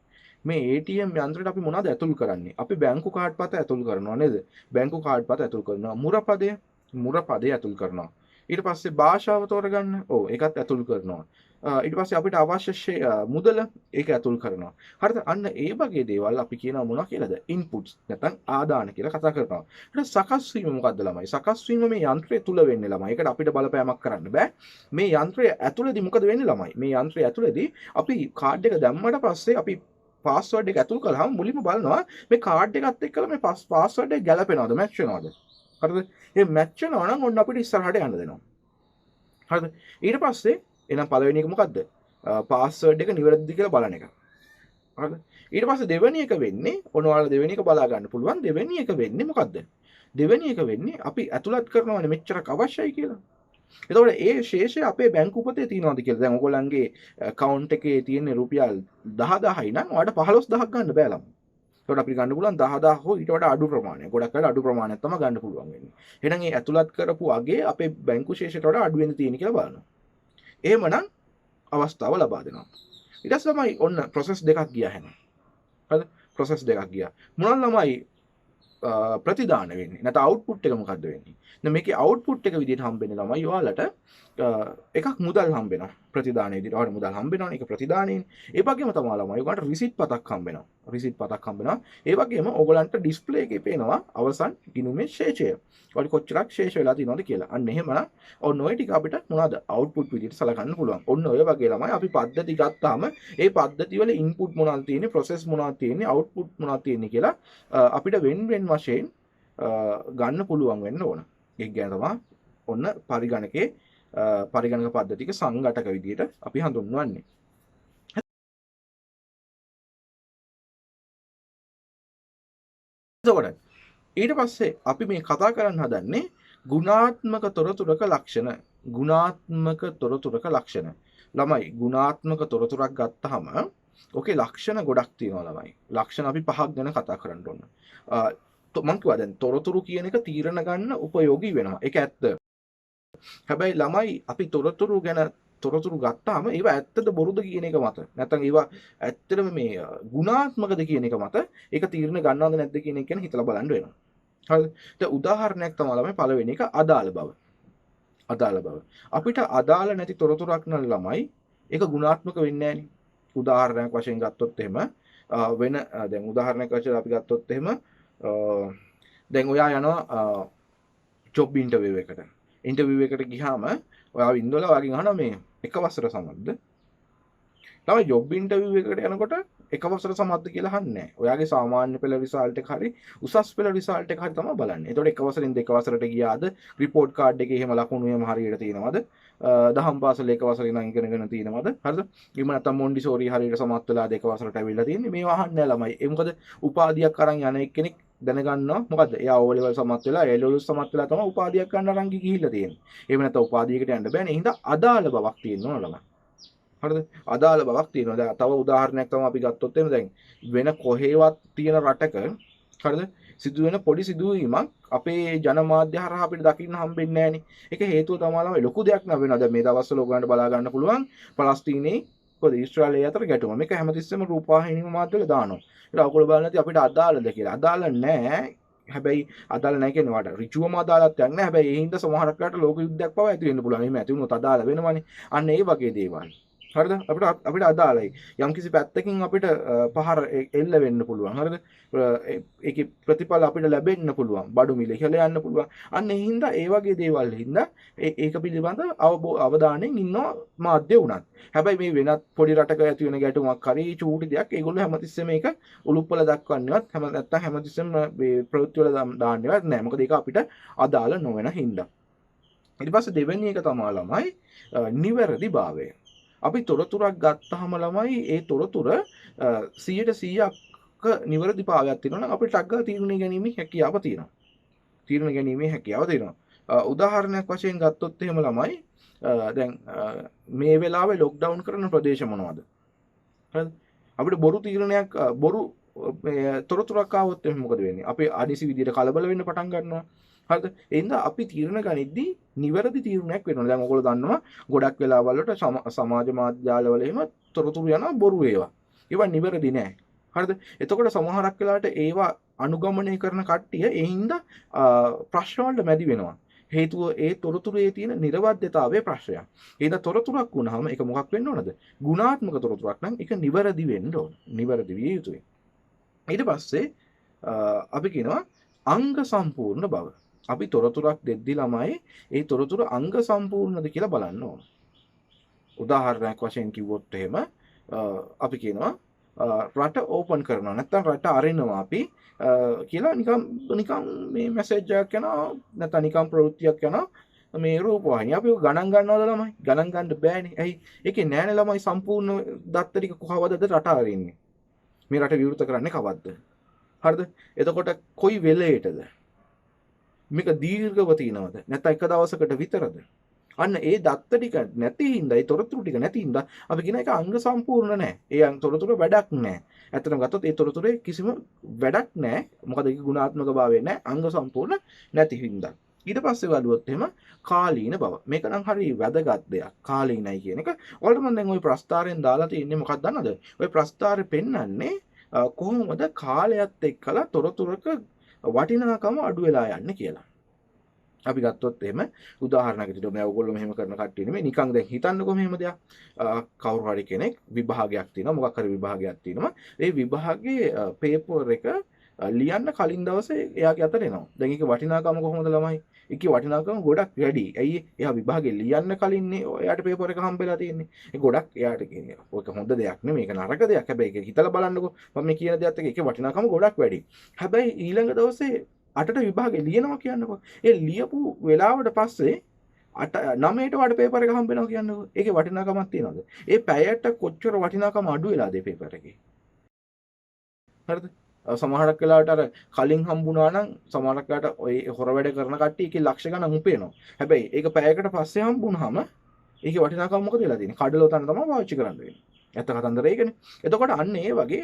මේ ATM යන්ත්‍රයට අපි මොනවද ඇතුල් කරන්නේ? අපි බැංකු කාඩ් පත ඇතුල් කරනවා නේද? බැංකු කාඩ් පත ඇතුල් කරනවා. මුරපදය ඇතුල් කරනවා. ඊට පස්සේ භාෂාව තෝරගන්න. ඔව් ඒකත් ඇතුල් කරනවා. ඊට පස්සේ අපිට අවශ්‍ය මුදල ඒක ඇතුල් කරනවා. හරිද? අන්න ඒ වගේ දේවල් අපි කියනවා මොනවා කියලාද? ඉන්පුට්ස් නැත්නම් ආදාන කියලා කතා කරනවා. ඊට සකස් වීම මොකද්ද ළමයි? සකස් වීම මේ යන්ත්‍රය තුල වෙන්නේ ළමයි. ඒකට අපිට බලපෑමක් කරන්න බෑ. මේ යන්ත්‍රය ඇතුලේදී මොකද වෙන්නේ ළමයි? මේ යන්ත්‍රය ඇතුලේදී අපි කාඩ් එක දැම්මට පස්සේ අපි පාස්වර්ඩ් එක ඇතුල් කළාම මුලින්ම බලනවා මේ කාඩ් එකත් එක්කලා මේ පාස්වර්ඩ් එක ගැලපෙනවද, මැච් වෙනවද? හරිද? මේ මැච් වෙනවා නම් ඔන්න අපිට ඉස්සරහට යන්න දෙනවා. හරිද? ඊට පස්සේ එහෙනම් පළවෙනි එක මොකද්ද? පාස්වර්ඩ් එක නිවැරදිද කියලා බලන එක. හරිද? ඊට පස්සේ දෙවෙනි එක වෙන්නේ ඔන්න ඔයාලා දෙවෙනි එක බලා ගන්න පුළුවන්. දෙවෙනි එක වෙන්නේ මොකද්ද? දෙවෙනි එක වෙන්නේ අපි ඇතුළත් කරනවානේ මෙච්චරක් අවශ්‍යයි කියලා. එතකොට ඒ ශේෂය අපේ බැංකු පොතේ තියෙනවද කියලා. දැන් ඔයගොල්ලන්ගේ account එකේ තියෙන රුපියල් 10000යි නම් ඔයාලට 15000ක් ගන්න බෑ ළමයි. ඒකට අපිට ගන්න පුළුවන් 10000 හෝ ඊට වඩා අඩු ප්‍රමාණයක්. ගොඩක් වෙලා අඩු ප්‍රමාණයක් තමයි ගන්න පුළුවන් වෙන්නේ. එහෙනම් මේ ඇතුළත් කරපු අගේ අපේ බැංකු ශේෂයට වඩා අඩු වෙන්න තියෙන කියලා බලනවා. එහෙමනම් අවස්ථාව ලබා දෙනවා. ඊට පස්සේ ළමයි ඔන්න process දෙකක් ගියා හැම. හරිද? process දෙකක් ගියා. මොනවා ළමයි ප්‍රතිදාන වෙන්නේ. නැත්නම් output එක මොකද්ද වෙන්නේ? දැන් මේකේ output එක විදිහට හම්බෙන්නේ ළමයි ඔයාලට එකක් මුදල් හම්බෙනවා ප්‍රතිදාන විදිහට. ඔයාලට මුදල් හම්බෙනවනේ ඒක ප්‍රතිදානෙන්නේ. ඒ වගේම තමයි ළමයි ඔයගලන්ට රිසිට් පතක් හම්බෙනවා. රිසිට් පතක් හම්බෙනවා. ඒ වගේම ඔයගලන්ට ඩිස්ප්ලේ එකේ පේනවා අවසන් ගිණුමේ ශේෂය. ඔයාලට කොච්චරක් ශේෂ වෙලා තියෙනවද කියලා. අන්න එහෙමනම් ඔන්න ඔය ටික අපිට මොනවද අවුට්පුට් විදිහට සලකන්න පුළුවන්. ඔන්න ඔය වගේ ළමයි අපි පද්ධති ගත්තාම ඒ පද්ධති වල ඉන්පුට් මොනවද තියෙන්නේ, ප්‍රොසෙස් මොනවද තියෙන්නේ, අවුට්පුට් මොනවද තියෙන්නේ කියලා අපිට වෙන වශයෙන් ගන්න පුළුවන් වෙන්න ඕන. ඒක ගැන තමයි ඔන්න පරිගණකයේ පරිගණක පද්ධතික සංඝටක විදිහට අපි හඳුන්වන්නේ. එතකොට ඊට පස්සේ අපි මේ කතා කරන්න හදන්නේ ගුණාත්මක තොරතුරක ලක්ෂණ. ගුණාත්මක තොරතුරක ලක්ෂණ. ළමයි ගුණාත්මක තොරතුරක් ගත්තාම ඕකේ ලක්ෂණ ගොඩක් තියෙනවා ළමයි. ලක්ෂණ අපි පහක් ගැන කතා කරන්න ඕන. මම කිව්වා දැන් තොරතුරු කියන එක තීරණ ගන්න උපයෝගී වෙනවා. ඒක ඇත්ත. හැබැයි ළමයි අපි තොරතුරු ගැන තොරතුරු ගත්තාම ඒවා ඇත්තද බොරුද කියන එක මත නැත්නම් ඒවා ඇත්තටම මේ ගුණාත්මකද කියන එක මත ඒක තීරණ ගන්නවද නැද්ද කියන එක ගැන හිතලා බලන්න වෙනවා. හරිද? දැන් උදාහරණයක් තමයි ළමයි පළවෙනි එක අදාළ බව. අදාළ බව. අපිට අදාළ නැති තොරතුරක් නම් ළමයි ඒක ගුණාත්මක වෙන්නේ නැහනේ. උදාහරණයක් වශයෙන් ගත්තොත් එහෙම වෙන දැන් උදාහරණයක් වශයෙන් අපි ගත්තොත් එහෙම දැන් ඔයා යනවා ජොබ් ඉන්ටර්විව් එකට. ඉන්ටර්විව් එකට ගියාම ඔයා ඉන්නවල වගේ අහනවා මේ එක වසර සමත්ද? තමයි ජොබ් ඉන්ටර්විව් එකට යනකොට එක වසර සමත්ද කියලා අහන්නේ නැහැ. ඔයාගේ සාමාන්‍ය පෙළ රිසල්ට් එක හරි උසස් පෙළ රිසල්ට් එක හරි තමයි බලන්නේ. එතකොට එක වසරෙන් දෙක වසරට ගියාද? රිපෝට් කාඩ් එකේ එහෙම ලකුණු එහෙම හරියට තියෙනවද? දහම් පාසල එක වසරේ ඉඳන් ඉගෙනගෙන තියෙනවද? හරිද? එහෙම නැත්නම් මොන්ඩිසෝරි හරියට සමත් වෙලා දෙක වසරට ඇවිල්ලා තියෙන්නේ. මේවා අහන්නේ නැහැ ළමයි. ඒ මොකද උපාධියක් අරන් යන එක්කෙනෙක් දැනගන්නවා මොකද්ද? එයා ඕ ලෙවල් සමත් වෙලා ඒ ලෙවල් සමත් වෙලා තමයි උපාධියක් ගන්න අරන් ගිහිල්ලා තියෙන්නේ. එහෙම නැත්නම් උපාධියකට යන්න බෑනේ. ඒ හින්දා අදාළ බවක් තියෙනවා ළමයි. හරිද? අදාළ බවක් තියෙනවා. දැන් තව උදාහරණයක් තමයි අපි ගත්තොත් එහෙම දැන් වෙන කොහෙවත් තියෙන රටක හරිද? සිදුවෙන පොඩි සිදුවීමක් අපේ ජනමාධ්‍ය හරහා අපිට දකින්න හම්බෙන්නේ නැහනේ. ඒක හේතුව තමයි ළමයි ලොකු දෙයක් නෑ වෙනවා. දැන් මේ දවස්වල ඔයගොල්ලන්ට බලා ගන්න පුළුවන් පලස්තීනයේ කොහොද ඊශ්‍රායලයේ අතර ගැටුම. මේක හැමතිස්සෙම රූපවාහිනී මාධ්‍යවල දානවා. ඒක ඔයගොල්ලෝ බලන්නේ නැති අපිට අදාළද කියලා. අදාළ නෑ. හැබැයි අදාළ නැහැ කියන්නේ වට ඍජුවම අදාළත්වයක් නැහැ. හැබැයි ඒ හින්දා සමහරක් වෙලාවට ලෝක යුද්ධයක් පවා ඇති වෙන්න පුළුවන්. එහෙම ඇති වුණොත් අදාළ වෙනවනේ. අන්න ඒ වගේ දේවල්. හරිද? අපිට අදාළයි. යම්කිසි පැත්තකින් අපිට පහර එල්ල වෙන්න පුළුවන්. හරිද? ඒකේ ප්‍රතිඵල අපිට ලැබෙන්න පුළුවන්. බඩු මිල ඉහළ යන්න පුළුවන්. අන්න ඒ හින්දා ඒ වගේ දේවල් හින්දා ඒක පිළිබඳ අවධානයෙන් ඉන්නවා මාධ්‍ය උනත්. හැබැයි මේ වෙනත් පොඩි රටක ඇති වෙන ගැටුමක් හරි චූටි දෙයක් ඒගොල්ලෝ හැමතිස්සෙම මේක උලුප්පල දක්වන්නේවත් නැත්නම් හැමතිස්සෙම මේ ප්‍රවෘත්ති වල දාන්නේවත් නැහැ. මොකද ඒක අපිට අදාළ නොවන හින්දා. ඊට පස්සේ දෙවෙනි එක තමයි ළමයි නිවැරදිභාවය. අපි තොරතුරක් ගත්තාම ළමයි ඒ තොරතුර 100%ක නිවැරදිභාවයක් තියෙනවා නම් අපිට ටක් ගාලා තීරණය ගැනීමේ හැකියාව තියෙනවා. තීරණ ගැනීමේ හැකියාව තියෙනවා. උදාහරණයක් වශයෙන් ගත්තොත් එහෙම ළමයි දැන් මේ වෙලාවේ ලොක්ඩවුන් කරන ප්‍රදේශ මොනවද? හරිද? අපිට බොරු තීරණයක් බොරු තොරතුරක් ආවොත් එහෙනම් මොකද වෙන්නේ? අපි අනිසි විදිහට කලබල වෙන්න පටන් ගන්නවා. හරිද? එහෙනම් අපි තීරණ ගනිද්දී නිවැරදි තීරණයක් වෙනවා. දැන් ඔයගොල්ලෝ දන්නවා ගොඩක් වෙලාවල් වලට සමාජ මාධ්‍යාලවල එහෙම තොරතුරු යනවා බොරු ඒවා. ඒවා නිවැරදි නෑ. හරිද? එතකොට සමහරක් වෙලාවට ඒවා අනුගමනය කරන කට්ටිය ඒ හින්දා ප්‍රශ්න වලට මැදි වෙනවා. හේතුව ඒ තොරතුරේ තියෙන නිර්වද්‍යතාවයේ ප්‍රශ්නයක්. එහෙනම් තොරතුරක් වුණාම ඒක මොකක් වෙන්න ඕනද? ගුණාත්මක තොරතුරක් නම් ඒක නිවැරදි වෙන්න ඕන. නිවැරදි විය යුතුයි. ඊට පස්සේ අපි කියනවා අංග සම්පූර්ණ බව. අපි තොරතුරක් දෙද්දි ළමයි ඒ තොරතුර අංග සම්පූර්ණද කියලා බලන්න ඕන. උදාහරණයක් වශයෙන් කිව්වොත් එහෙම අපි කියනවා රට ඕපන් කරනවා නැත්නම් රට අරිනවා අපි කියලා නිකන් මේ මැසේජ් එකක් යනවා නැත්නම් නිකන් ප්‍රවෘත්තියක් යනවා මේ රූපවාහිනිය අපි ගණන් ගන්නවද ළමයි? ගණන් ගන්න බෑනේ. ඇයි? ඒකේ නෑනේ ළමයි සම්පූර්ණ දත්ත ටික කොහවදද රට අරින්නේ? මේ රට විවෘත කරන්නේ කවද්ද? හරිද? එතකොට කොයි වෙලේටද? මේක දීර්ඝව තියනවද? නැත්නම් එක දවසකට විතරද? අන්න ඒ දත්ත ටික නැති හින්දා ඒ තොරතුරු ටික නැති හින්දා අපි කියන එක අංග සම්පූර්ණ නැහැ. ඒ තොරතුර වැඩක් නැහැ. ඇත්තටම ගත්තොත් ඒ තොරතුරේ කිසිම වැඩක් නැහැ. මොකද ඒක ගුණාත්මක භාවය නැහැ. අංග සම්පූර්ණ නැති හින්දා. ඊට පස්සේ බලුවොත් එහෙම කාලීන බව. මේක නම් හරි වැදගත් දෙයක්. කාලීනයි කියන එක. ඔයාලට මම දැන් ওই ප්‍රස්තාරයෙන් දාලා තියෙන්නේ මොකක්ද දන්නවද? ওই ප්‍රස්තාරේ පෙන්වන්නේ කොහොමද කාලයත් එක්කලා තොරතුරක වටිනාකම අඩු වෙලා යන්නේ කියලා. අපි ගත්තොත් එහෙම උදාහරණයක් විදිහට මේ ඔයගොල්ලෝ මෙහෙම කරන කට්ටිය නෙමෙයි නිකන් දැන් හිතන්නකෝ මෙහෙම දෙයක්. කවුරු හරි කෙනෙක් විභාගයක් තියෙනවා මොකක් හරි විභාගයක් තියෙනවා. ඒ විභාගයේ පේපර් එක ලියන්න කලින් දවසේ එයාගේ අතට එනවා. දැන් ඒකේ වටිනාකම කොහොමද ළමයි? ඒකේ වටිනාකම ගොඩක් වැඩි. ඇයි එයා විභාගේ ලියන්න කලින්නේ එයාට පේපර් එක හම්බෙලා තියෙන්නේ. ඒ ගොඩක් එයාට කියන්නේ ඔක හොඳ දෙයක් නෙමෙයි. ඒක නරක දෙයක්. හැබැයි ඒක හිතලා බලන්නකෝ. මම මේ කියන දේත් එක්ක ඒකේ වටිනාකම ගොඩක් වැඩි. හැබැයි ඊළඟ දවසේ 8ට විභාගේ ලියනවා කියන්නකෝ. ඒ ලියපු වෙලාවට පස්සේ 9ට වට පේපර් එක හම්බ වෙනවා කියන්නකෝ. ඒකේ වටිනාකමක් තියනවද? ඒ පැයට කොච්චර වටිනාකම අඩු වෙලාද ඒ පේපර් එකේ? හරිද? සමහරක් වෙලාවට අර කලින් හම්බුණා නම් සමහරක් වෙලාවට ඔය හොර වැඩ කරන කට්ටිය ඒකේ ලක්ෂ ගණන් උපයනවා. හැබැයි ඒක පැයකට පස්සේ හම්බුනහම ඒකේ වටිනාකම මොකද වෙලා තියෙන්නේ? කඩල උතන තමයි පාවිච්චි කරන්න වෙන්නේ. ඇත්ත කතන්දර ඒකනේ. එතකොට අන්න ඒ වගේ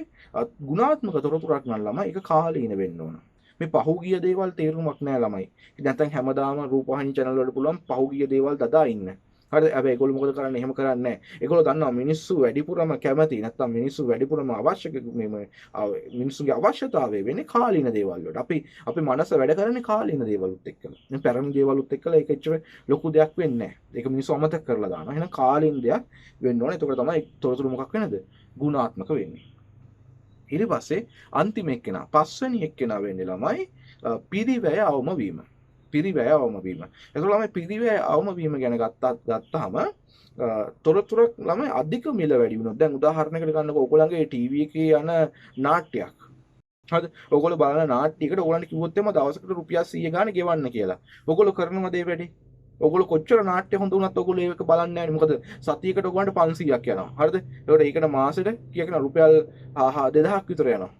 ගුණාත්මක තොරතුරක් නම් ළමයි ඒක කාලීන වෙන්න ඕන. මේ පහුගිය දේවල් තේරුමක් නැහැ ළමයි. නැත්නම් හැමදාම රූපවාහිනී channel වලට පුළුවන් පහුගිය දේවල් දදා ඉන්න. හරිද? හැබැයි ඒගොල්ලෝ මොකද කරන්නේ? එහෙම කරන්නේ නැහැ. ඒගොල්ලෝ දන්නවා මිනිස්සු වැඩිපුරම කැමති නැත්නම් මිනිස්සු වැඩිපුරම අවශ්‍ය මිනිස්සුගේ අවශ්‍යතාවය වෙන්නේ කාලීන දේවල් වලට. අපි මනස වැඩ කරන්නේ කාලීන දේවලුත් එක්කලා. මේ පැරණි දේවලුත් එක්කලා ඒක එච්චර ලොකු දෙයක් වෙන්නේ නැහැ. ඒක මිනිස්සු අමතක කරලා දානවා. එහෙනම් කාලීන දෙයක් වෙන්න ඕනේ. එතකොට තමයි තොරතුරු මොකක් වෙනද? ගුණාත්මක වෙන්නේ. ඊට පස්සේ අන්තිම එක්කෙනා පස්වෙනි එක්කෙනා වෙන්නේ ළමයි පිරිවැය අවම වීම. පිරිවැය අවම වීම. එතකොට ළමයි පිරිවැය අවම වීම ගැන ගත්තාම තොරතුරක් ළමයි අධික මිල වැඩි වුණොත් දැන් උදාහරණයකට ගන්නකො ඔයගොල්ලන්ගේ ටීවී එකේ යන නාට්‍යයක්. හරිද? ඔයගොල්ලෝ බලන නාට්‍යයකට ඔයගොල්ලන්ට කිව්වොත් එම දවසකට රුපියල් 100 ගාණ ගෙවන්න කියලා. ඔයගොල්ලෝ කරනවද ඒ වැඩේ? ඔගොල්ලෝ කොච්චර නාට්‍ය හොඳ වුණත් ඔයගොල්ලෝ ඒක බලන්නේ නැහැ නේ. මොකද සතියකට ඔයගොල්ලන්ට 500ක් යනවා. හරිද? ඒකට ඒකට මාසෙට කීයකන රුපියල් 2000ක් විතර යනවා.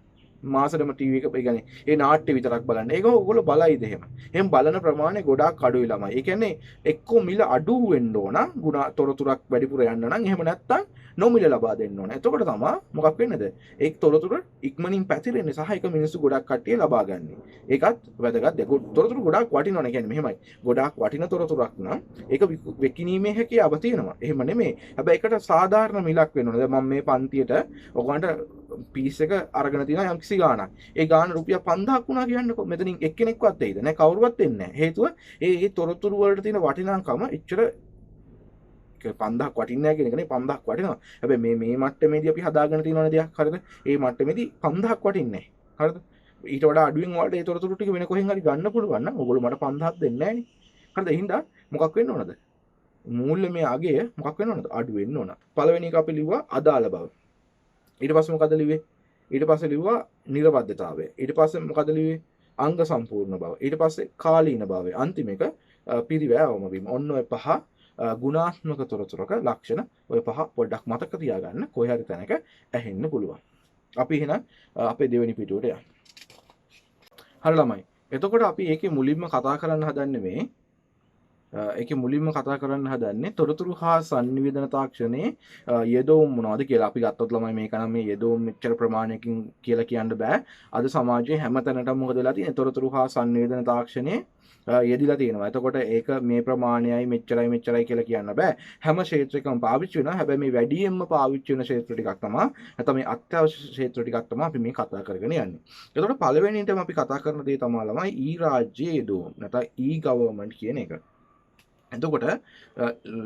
මාසෙටම ටීවී එක ඒ කියන්නේ ඒ නාට්‍ය විතරක් බලන්න. ඒක ඔයගොල්ලෝ බලයිද එහෙම? එහෙම බලන ප්‍රමාණය ගොඩාක් අඩුයි ළමයි. ඒ කියන්නේ එක්කෝ මිල අඩු වෙන්න ඕන ගුණ තොරතුරක් වැඩිපුර යන්න නම් එහෙම නැත්තම් නොමිල ලබා දෙන්න ඕන. එතකොට තමයි මොකක් වෙන්නේද? ඒ තොරතුර ඉක්මනින් පැතිරෙන්නේ සහ ඒක මිනිස්සු ගොඩක් කට්ටිය ලබා ගන්න. ඒකත් වැදගත් දෙයක්. තොරතුරු ගොඩාක් වටිනවනේ. කියන්නේ මෙහෙමයි. ගොඩාක් වටින තොරතුරක් නම් ඒක විකිණීමේ හැකියාව තියෙනවා. එහෙම නෙමෙයි. හැබැයි ඒකට සාධාරණ මිලක් වෙන්න ඕනේ. දැන් මම මේ පන්තියට ඔයගොල්ලන්ට පීස් එක අරගෙන තියෙනවා යම්කිසි ගාණක්. ඒ ගාණ රුපියල් 5000ක් වුණා කියන්නකො. මෙතනින් එක්කෙනෙක්වත් දෙයිද? නෑ කවුරුවත් එන්නේ නෑ. හේතුව ඒ තොරතුරු වලට තියෙන වටිනාකම එච්චර 5000ක් වටින්නේ නැහැ කියන එක නේ 5000ක් වටිනවා. හැබැයි මේ මට්ටමේදී අපි හදාගෙන තියෙනවනේ දෙයක් හරිද? ඒ මට්ටමේදී 5000ක් වටින්නේ නැහැ. හරිද? ඊට වඩා අඩුවෙන් වලට ඒ තොරතුරු ටික වෙන කොහෙන් හරි ගන්න පුළුවන් නම් ඕගොල්ලෝ මට 5000ක් දෙන්නේ නැහැ නේ. හරිද? ඒ හින්දා මොකක් වෙන්න ඕනද? මූල්‍යමය අගය මොකක් වෙන්න ඕනද? අඩු වෙන්න ඕන. පළවෙනි එක අපි ලිව්වා අදාළ බව. ඊට පස්සේ මොකද ලිව්වේ? ඊට පස්සේ ලිව්වා නිර්වද්‍යතාවය. ඊට පස්සේ මොකද ලිව්වේ? අංග සම්පූර්ණ බව. ඊට පස්සේ කාලීන භාවය. අන්තිම එක පිරිවැයවම වීම. ඔන්න ඔය පහ ගුණාත්මක තොරතුරක ලක්ෂණ ඔය පහ පොඩ්ඩක් මතක තියාගන්න කොහේ හරි තැනක ඇහෙන්න පුළුවන්. අපි එහෙනම් අපේ දෙවෙනි පිටුවට යමු. හරි ළමයි. එතකොට අපි ඒකේ මුලින්ම කතා කරන්න හදන්නේ තොරතුරු හා සංනිවේදන තාක්ෂණයේ යෙදවුම් මොනවද කියලා. අපි ගත්තොත් ළමයි මේක නම් මේ යෙදවුම් මෙච්චර ප්‍රමාණයකින් කියලා කියන්න බෑ. අද සමාජයේ හැමතැනටම මොකද වෙලා තියෙන්නේ? තොරතුරු හා සංනිවේදන තාක්ෂණයේ යෙදිලා තියෙනවා. එතකොට ඒක මේ ප්‍රමාණයයි මෙච්චරයි කියලා කියන්න බෑ. හැම ක්ෂේත්‍රයකම පාවිච්චි වෙනවා. හැබැයි මේ වැඩියෙන්ම පාවිච්චි වෙන ක්ෂේත්‍ර ටිකක් තමයි නැත්නම් මේ අත්‍යවශ්‍ය ක්ෂේත්‍ර ටිකක් තමයි අපි මේ කතා කරගෙන යන්නේ. එතකොට පළවෙනියටම අපි කතා කරන දේ තමයි ළමයි ඊ-රාජ්‍ය යෙදවුම් නැත්නම් ඊ-ගවර්න්මන්ට් කියන එක. එතකොට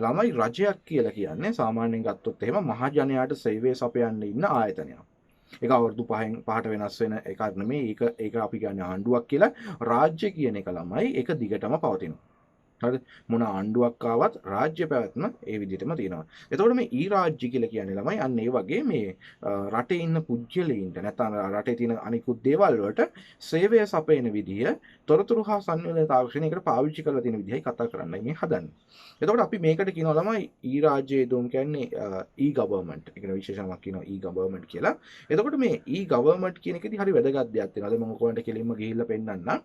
ළමයි රජයක් කියලා කියන්නේ සාමාන්‍යයෙන් ගත්තොත් එහෙම මහජනයාට සේවය සපයන්න ඉන්න ආයතනයක්. ඒක අවුරුදු 5ට වෙනස් වෙන එකක් නෙමෙයි. ඒක අපි කියන්නේ ආණ්ඩුවක් කියලා. රාජ්‍ය කියන එක ළමයි ඒක දිගටම පවතිනවා. හරිද? මොන ආණ්ඩුවක් ආවත් රාජ්‍ය පැවැත්ම ඒ විදිහටම තියෙනවා. එතකොට මේ ඊ රාජ්‍ය කියලා කියන්නේ ළමයි අන්න ඒ වගේ මේ රටේ ඉන්න පුජ්‍යලීන්ට නැත්නම් රටේ තියෙන අනිකුත් දේවල් වලට සේවය සපයන විදිය තොරතුරු හා සංවේදන තාක්ෂණයකට පාවිච්චි කරලා තියෙන විදිහයි කතා කරන්නයි මේ හදන්නේ. එතකොට අපි මේකට කියනවා ළමයි ඊ රාජ්‍ය යෙදවුම් කියන්නේ ඊ ගවර්න්මන්ට්. ඒක විශේෂණයක් කියනවා ඊ ගවර්න්මන්ට් කියලා. එතකොට මේ ඊ ගවර්න්මන්ට් කියන එකේදී හරි වැදගත් දෙයක් තියෙනවා. මම ඔයගොල්ලන්ට කෙලින්ම ගිහිල්ලා පෙන්නන්නම්.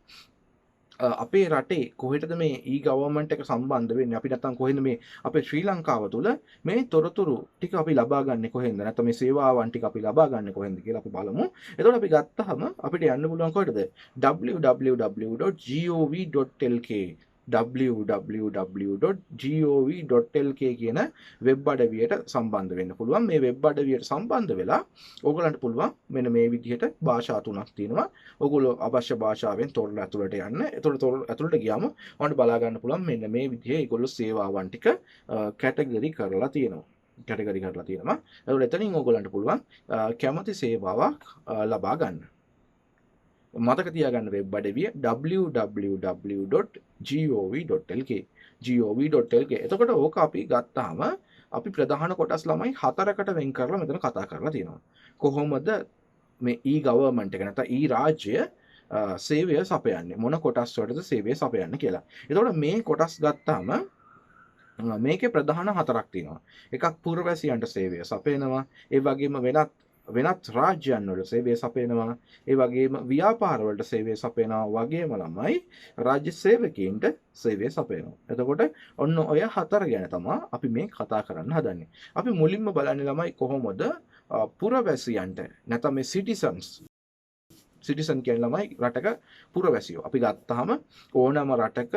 අපේ රටේ කොහෙටද මේ ඊ ගවර්න්මන්ට් එක සම්බන්ධ වෙන්නේ? අපි නැත්තම් කොහෙන්ද මේ අපේ ශ්‍රී ලංකාව තුල මේ තොරතුරු ටික අපි ලබා ගන්න කොහෙන්ද? නැත්නම් මේ සේවාවන් ටික අපි ලබා ගන්න කොහෙන්ද කියලා අපි බලමු. එතකොට අපි ගත්තාම අපිට යන්න පුළුවන් කොහෙටද? www.gov.lk www.gov.lk කියන වෙබ් අඩවියට සම්බන්ධ වෙන්න පුළුවන්. මේ වෙබ් අඩවියට සම්බන්ධ වෙලා ඕගලන්ට පුළුවන් මෙන්න මේ විදිහට භාෂා තුනක් තියෙනවා. ඕගොල්ලෝ අවශ්‍ය භාෂාවෙන් තොරණ ඇතුළට යන්න. ඒතකොට තොරණ ඇතුළට ගියාම ඔයාලට බලා ගන්න පුළුවන් මෙන්න මේ විදිහේ ඒගොල්ලෝ සේවාවන් ටික කැටගරි කරලා තියෙනවා. ඒතකොට එතනින් ඕගලන්ට පුළුවන් කැමති සේවාවක් ලබා ගන්න. මතක තියාගන්න වෙබ් අඩවිය www.gov.lk gov.lk. එතකොට ඕක අපි ගත්තාම අපි ප්‍රධාන කොටස් ළමයි 4කට වෙන් කරලා මෙතන කතා කරලා තියෙනවා. කොහොමද මේ e-government එක නැත්නම් e-රාජ්‍ය සේවය සපයන්නේ, මොන කොටස් වලටද සේවය සපයන්නේ කියලා. එතකොට මේ කොටස් ගත්තාම මේකේ ප්‍රධාන 4ක් තියෙනවා. එකක් පුරවැසියන්ට සේවය සපයනවා, ඒ වගේම වෙනත් රාජ්‍යයන් වල සේවය සපයනවා, ඒ වගේම ව්‍යාපාර වලට සේවය සපයනවා වගේම ළමයි රාජ්‍ය සේවකීන්ට සේවය සපයනවා. එතකොට ඔන්න ඔය 4 ගැන තමයි අපි මේ කතා කරන්න හදන්නේ. අපි මුලින්ම බලන්නේ ළමයි කොහොමද පුරවැසියන්ට නැත්නම් මේ සිටිසන් කියන ළමයි රටක පුරවැසියෝ. අපි ගත්තාම ඕනෑම රටක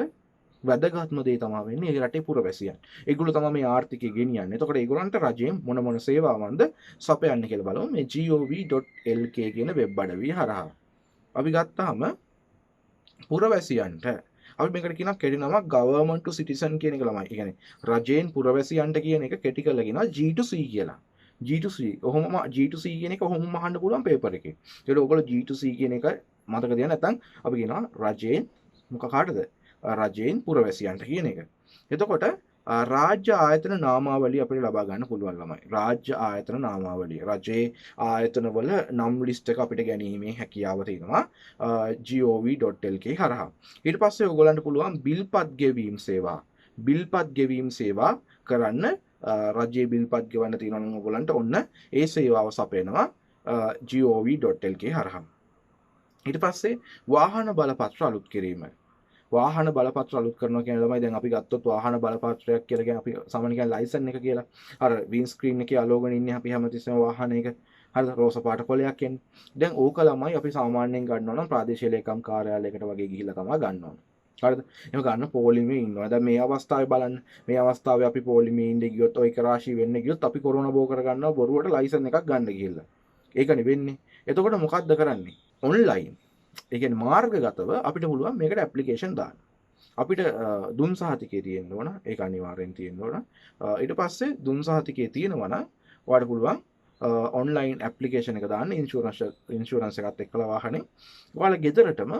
වැදගත්ම දේ තමයි වෙන්නේ ඒ රටේ පුරවැසියන්. ඒගොල්ලෝ තමයි මේ ආර්ථිකය ගෙනියන්නේ. එතකොට ඒගොල්ලන්ට රජයෙන් මොන සේවාවන්ද සපයන්නේ කියලා බලමු මේ gov.lk කියන වෙබ් අඩවිය හරහා. අපි ගත්තාම පුරවැසියන්ට අපි මේකට කියනවා කෙටි නමක් government to citizen කියන එක ළමයි. ඒ කියන්නේ රජයෙන් පුරවැසියන්ට කියන එක කෙටි කරලා කියනවා G2C කියලා. G2C. ඔහොමම G2C කියන එක ඔහොමම අහන්න පුළුවන් පේපර් එකේ. ඒකට ඔයගොල්ලෝ G2C කියන එක මතක තියාගන්න. නැත්නම් අපි කියනවා රජයෙන් කාටද? රජයෙන් පුරවැසියන්ට කියන එක. එතකොට රාජ්‍ය ආයතන නාමාවලිය අපිට ලබා ගන්න පුළුවන් ළමයි. රාජ්‍ය ආයතන නාමාවලිය. රජයේ ආයතනවල නම් ලිස්ට් එක අපිට ගැනීමේ හැකියාව තියෙනවා gov.lk හරහා. ඊට පස්සේ ඔයගොල්ලන්ට පුළුවන් බිල්පත් ගෙවීම සේවා කරන්න. රජයේ බිල්පත් ගෙවන්න තියෙනවා නම් ඔයගොල්ලන්ට ඔන්න ඒ සේවාව සපයනවා gov.lk හරහා. ඊට පස්සේ වාහන බලපත්‍ර අලුත් කිරීම. වාහන බලපත්‍ර අලුත් කරනවා කියන ළමයි දැන් අපි ගත්තොත් වාහන බලපත්‍රයක් කියලා කියන්නේ අපි සාමාන්‍යයෙන් කියන්නේ ලයිසන් එක කියලා. අර වින් ස්ක්‍රීන් එකේ අලෝගන ඉන්නේ අපි හැමතිස්සෙම වාහනයක. හරිද? රෝස පාට කොලයක් එන්නේ. දැන් ඕක ළමයි අපි සාමාන්‍යයෙන් ගන්නවා නම් ප්‍රාදේශීය ලේකම් කාර්යාලයකට වගේ ගිහිල්ලා තමයි ගන්න ඕන. හරිද? එහෙම ගන්න පොලිමේ ඉන්නවා. දැන් මේ අවස්ථාවේ බලන්න. මේ අවස්ථාවේ අපි පොලිමේ ඉඳ ගියොත් ඔය එක රාශිය වෙන්න ගියොත් අපි කොරෝනා බෝ කර ගන්නවා බොරුවට ලයිසන් එකක් ගන්න ගිහිල්ලා. ඒකනේ වෙන්නේ. එතකොට මොකද්ද කරන්නේ? ඔන්ලයින්. ඒ කියන්නේ මාර්ගගතව අපිට පුළුවන් මේකට ඇප්ලිකේෂන් දාන්න. අපිට දුන් සහතිකේ තියෙන්න ඕන. ඒක අනිවාර්යෙන් තියෙන්න ඕන. ඊට පස්සේ දුන් සහතිකේ තියෙනවා නම් ඔයාලට පුළුවන් ඔන්ලයින් ඇප්ලිකේෂන් එක දාන්න ඉන්ෂුරන්ස් එකත් එක්කලා වාහනේ. ඔයාලා ගෙදරටම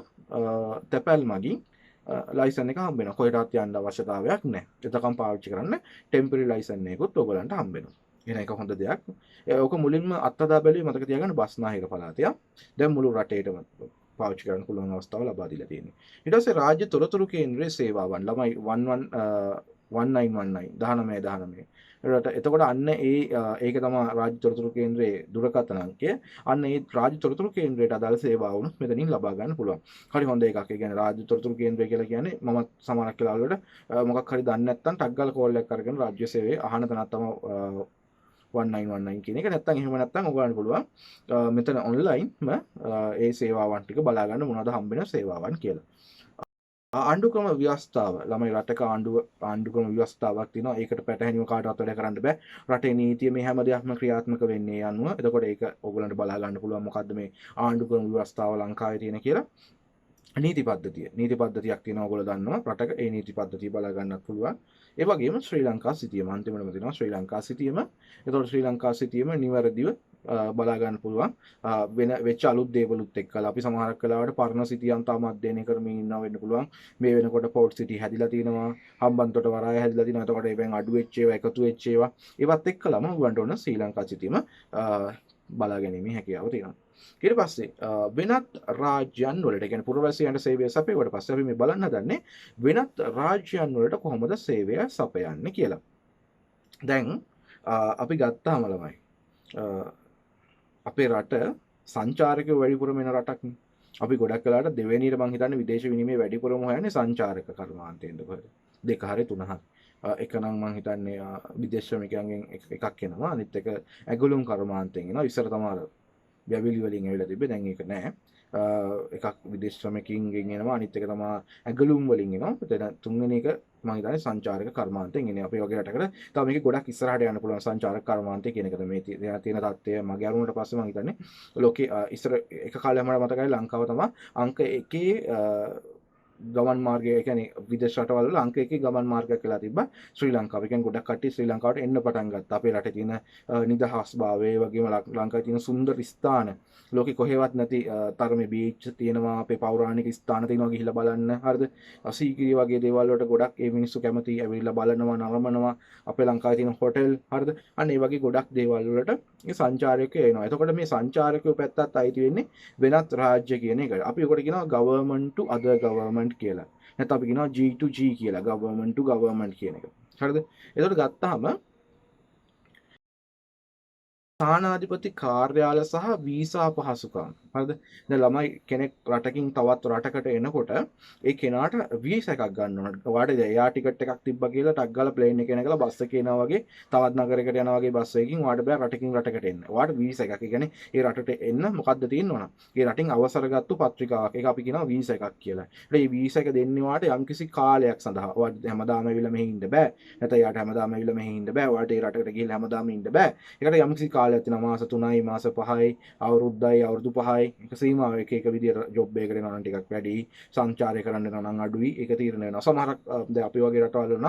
තැපැල් මගින් ලයිසන් එක හම්බ වෙනවා. කොහෙටවත් යන්න අවශ්‍යතාවයක් නැහැ. එතකම් පාවිච්චි කරන්න ටෙම්පරරි ලයිසන් එකකුත් ඔයගලන්ට හම්බ වෙනවා. එහෙනම් ඒක හොඳ දෙයක්. ඕක මුලින්ම අත්හදා බැලුවේ මතක තියාගන්න බස්නාහිර පළාතය. දැන් මුළු රටේටම පාවිච්චි කරන්න පුළුවන් අවස්ථාව ලබා දීලා තියෙනවා. ඊට පස්සේ රාජ්‍ය තොරතුරු කේන්ද්‍රයේ සේවාවන් ළමයි 1919. එතකොට අන්න ඒක තමයි රාජ්‍ය තොරතුරු කේන්ද්‍රයේ දුරකථන අංකය. අන්න ඒ රාජ්‍ය තොරතුරු කේන්ද්‍රයට අදාළ සේවාවුත් මෙතනින් ලබා ගන්න පුළුවන්. හරි හොඳ එකක්. ඒ කියන්නේ රාජ්‍ය තොරතුරු කේන්ද්‍රය කියලා කියන්නේ මම සමහරක් වෙලාවලට මොකක් හරි දන්නේ නැත්නම් ටක් ගාලා කෝල් එකක් අරගෙන රාජ්‍ය සේවයේ අහන තැනක් තමයි 1919 කියන එක. නැත්නම් එහෙම නැත්නම් ඔයගලන්ට පුළුවන් මෙතන ඔන්ලයින්ම ඒ සේවාවන් ටික බලා ගන්න මොනවද හම්බෙන සේවාවන් කියලා. ආණ්ඩුක්‍රම ව්‍යවස්ථාව ළමයි රටක ආණ්ඩුක්‍රම ව්‍යවස්ථාවක් තියෙනවා. ඒකට පැටහෙනිව කාටවත් වැඩ කරන්න බෑ. රටේ නීතිය මේ හැම දෙයක්ම ක්‍රියාත්මක වෙන්නේ යනුව. එතකොට ඒක ඔයගලන්ට බලා ගන්න පුළුවන් මොකද්ද මේ ආණ්ඩුක්‍රම ව්‍යවස්ථාව ලංකාවේ තියෙන කියලා. නීති පද්ධතියක් තියෙනවා ඔයගොල්ලෝ දන්නවා. රටක ඒ නීති පද්ධතිය බලා ගන්නත් පුළුවන්. ඒ වගේම ශ්‍රී ලංකා සිතියම අන්තිමටම තියෙනවා ශ්‍රී ලංකා සිතියම. එතකොට ශ්‍රී ලංකා සිතියම නිවැරදිව බලා ගන්න පුළුවන් වෙච්ච අලුත් දේවලුත් එක්කලා අපි සමහරක් වෙලාවට පරණ සිතියම් තාම අධ්‍යයනය කරමින් ඉන්නවා වෙන්න පුළුවන්. මේ වෙනකොට පෝට් සිටි හැදිලා තියෙනවා, හම්බන්තොට වරාය හැදිලා තියෙනවා. එතකොට ඒවෙන් අඩු වෙච්ච ඒවා එකතු වෙච්ච ඒවා ඒවත් එක්කලම උගන්ට ඕන ශ්‍රී ලංකා සිතියම බලා ගැනීමේ හැකියාව තියෙනවා. ඊට පස්සේ වෙනත් රාජ්‍යයන් වලට කියන්නේ පුරවැසියන්ට සේවය සපයුවට පස්සේ අපි මේ බලන්න හදන්නේ වෙනත් රාජ්‍යයන් වලට කොහොමද සේවය සපයන්නේ කියලා. දැන් අපි ගත්තාම ළමයි අපේ රට සංචාරකයෝ වැඩිපුරම එන රටක්නේ. අපි ගොඩක් වෙලාවට දෙවෙනියට මං හිතන්නේ විදේශ විනිමය වැඩිපුරම හොයන්නේ සංචාරක කර්මාන්තයෙන්ද කොහෙද? දෙක හරි තුන හරි. එක නම් මං හිතන්නේ විදේශ ශ්‍රමිකයන්ගෙන් එකක් එනවා. අනිත් එක ඇගලුම් කර්මාන්තයෙන් එනවා. ඉස්සර තමයි වැවිලි වලින් ඇවිල්ලා තිබ්බේ. දැන් ඒක නැහැ. එකක් විදේශ ශ්‍රමිකයින්ගෙන් එනවා, අනිත් එක තමයි ඇඟලුම් වලින් එනවා. එතන තුන්වෙනි එක මම හිතන්නේ සංචාරක කර්මාන්තයෙන් එන්නේ. අපේ වගේ රටකට තව මේක ගොඩක් ඉස්සරහට යන්න පුළුවන් සංචාරක කර්මාන්තය කියන එකද මේ තියෙන තත්ත්වය. මගේ අරුණට පස්සේ මම හිතන්නේ ලෝකේ ඉස්සර එක කාලයක් මට මතකයි ලංකාව තමයි අංක 1 ගමන් මාර්ගය, ඒ කියන්නේ විදේශ රටවල් වල අංක 1 ගමන් මාර්ගයක් කියලා තිබ්බා ශ්‍රී ලංකාව. ඒ කියන්නේ ගොඩක් කට්ටිය ශ්‍රී ලංකාවට එන්න පටන් ගත්තා. අපේ රටේ තියෙන නිදහස් භාවය, ඒ වගේම ලංකාවේ තියෙන සුන්දර ස්ථාන, ලෝකේ කොහෙවත් නැති තරමේ බීච් තියෙනවා, අපේ පෞරාණික ස්ථාන තියෙනවා ගිහිල්ලා බලන්න. හරිද? සීගිරි වගේ දේවල් වලට ගොඩක් ඒ මිනිස්සු කැමති ඇවිල්ලා බලනවා, නරඹනවා. අපේ ලංකාවේ තියෙන හොටෙල්, හරිද? අන්න ඒ වගේ ගොඩක් දේවල් වලට මේ සංචාරකයෝ එනවා. එතකොට මේ සංචාරකයෝ පැත්තත් අයිති වෙන්නේ වෙනත් රාජ්‍ය කියන එකට. අපි උකට කියනවා government to other government කියලා. නැත්නම් අපි කියනවා G to G කියලා, government to government කියන එක. හරිද? එතකොට ගත්තාම තානාධිපති කාර්යාල සහ වීසා පහසුකම්. හරිද? දැන් ළමයි කෙනෙක් රටකින් තවත් රටකට එනකොට ඒ කෙනාට වීසා එකක් ගන්න ඕන. ඔයාට එයා ටිකට් එකක් තිබ්බා කියලා ටක් ගාලා ප්ලේන් එකේ නැගලා බස් එකේ යනවා වගේ තවත් නගරයකට යනවා වගේ බස් එකකින් ඔයාට බෑ රටකින් රටකට එන්න. ඔයාට වීසා එකක්. ඒ කියන්නේ ඒ රටට එන්න මොකද්ද තියෙන්න ඕන? ඒ රටින් අවසරගත්තු පත්‍රිකාවක්. ඒක අපි කියනවා වීසා එකක් කියලා. ඒ වීසා එක දෙන්නේ ඔයාට යම්කිසි කාලයක් සඳහා. ඔයාට හැමදාම ඇවිල්ලා මෙහෙ ඉන්න බෑ. නැත්නම් එයාට හැමදාම ඇවිල්ලා මෙහෙ ඉන්න බෑ. ඔයාට ඒ රටකට ගිහිල්ලා හැමදාම ඉන්න බෑ. ඒකට යම්කිසි කාලයක් තියෙනවා. මාස 3යි, මාස 5යි, අවුරුද්දයි, අවුරුදු 5යි. ඒක සීමාව එක විදියට ජොබ් එකකට යනවා නම් ටිකක් වැඩි, සංචාරය කරන්න යනවා නම් අඩුයි. ඒක තීරණය වෙනවා. සමහරක් දැන් අපි වගේ රටවල් වල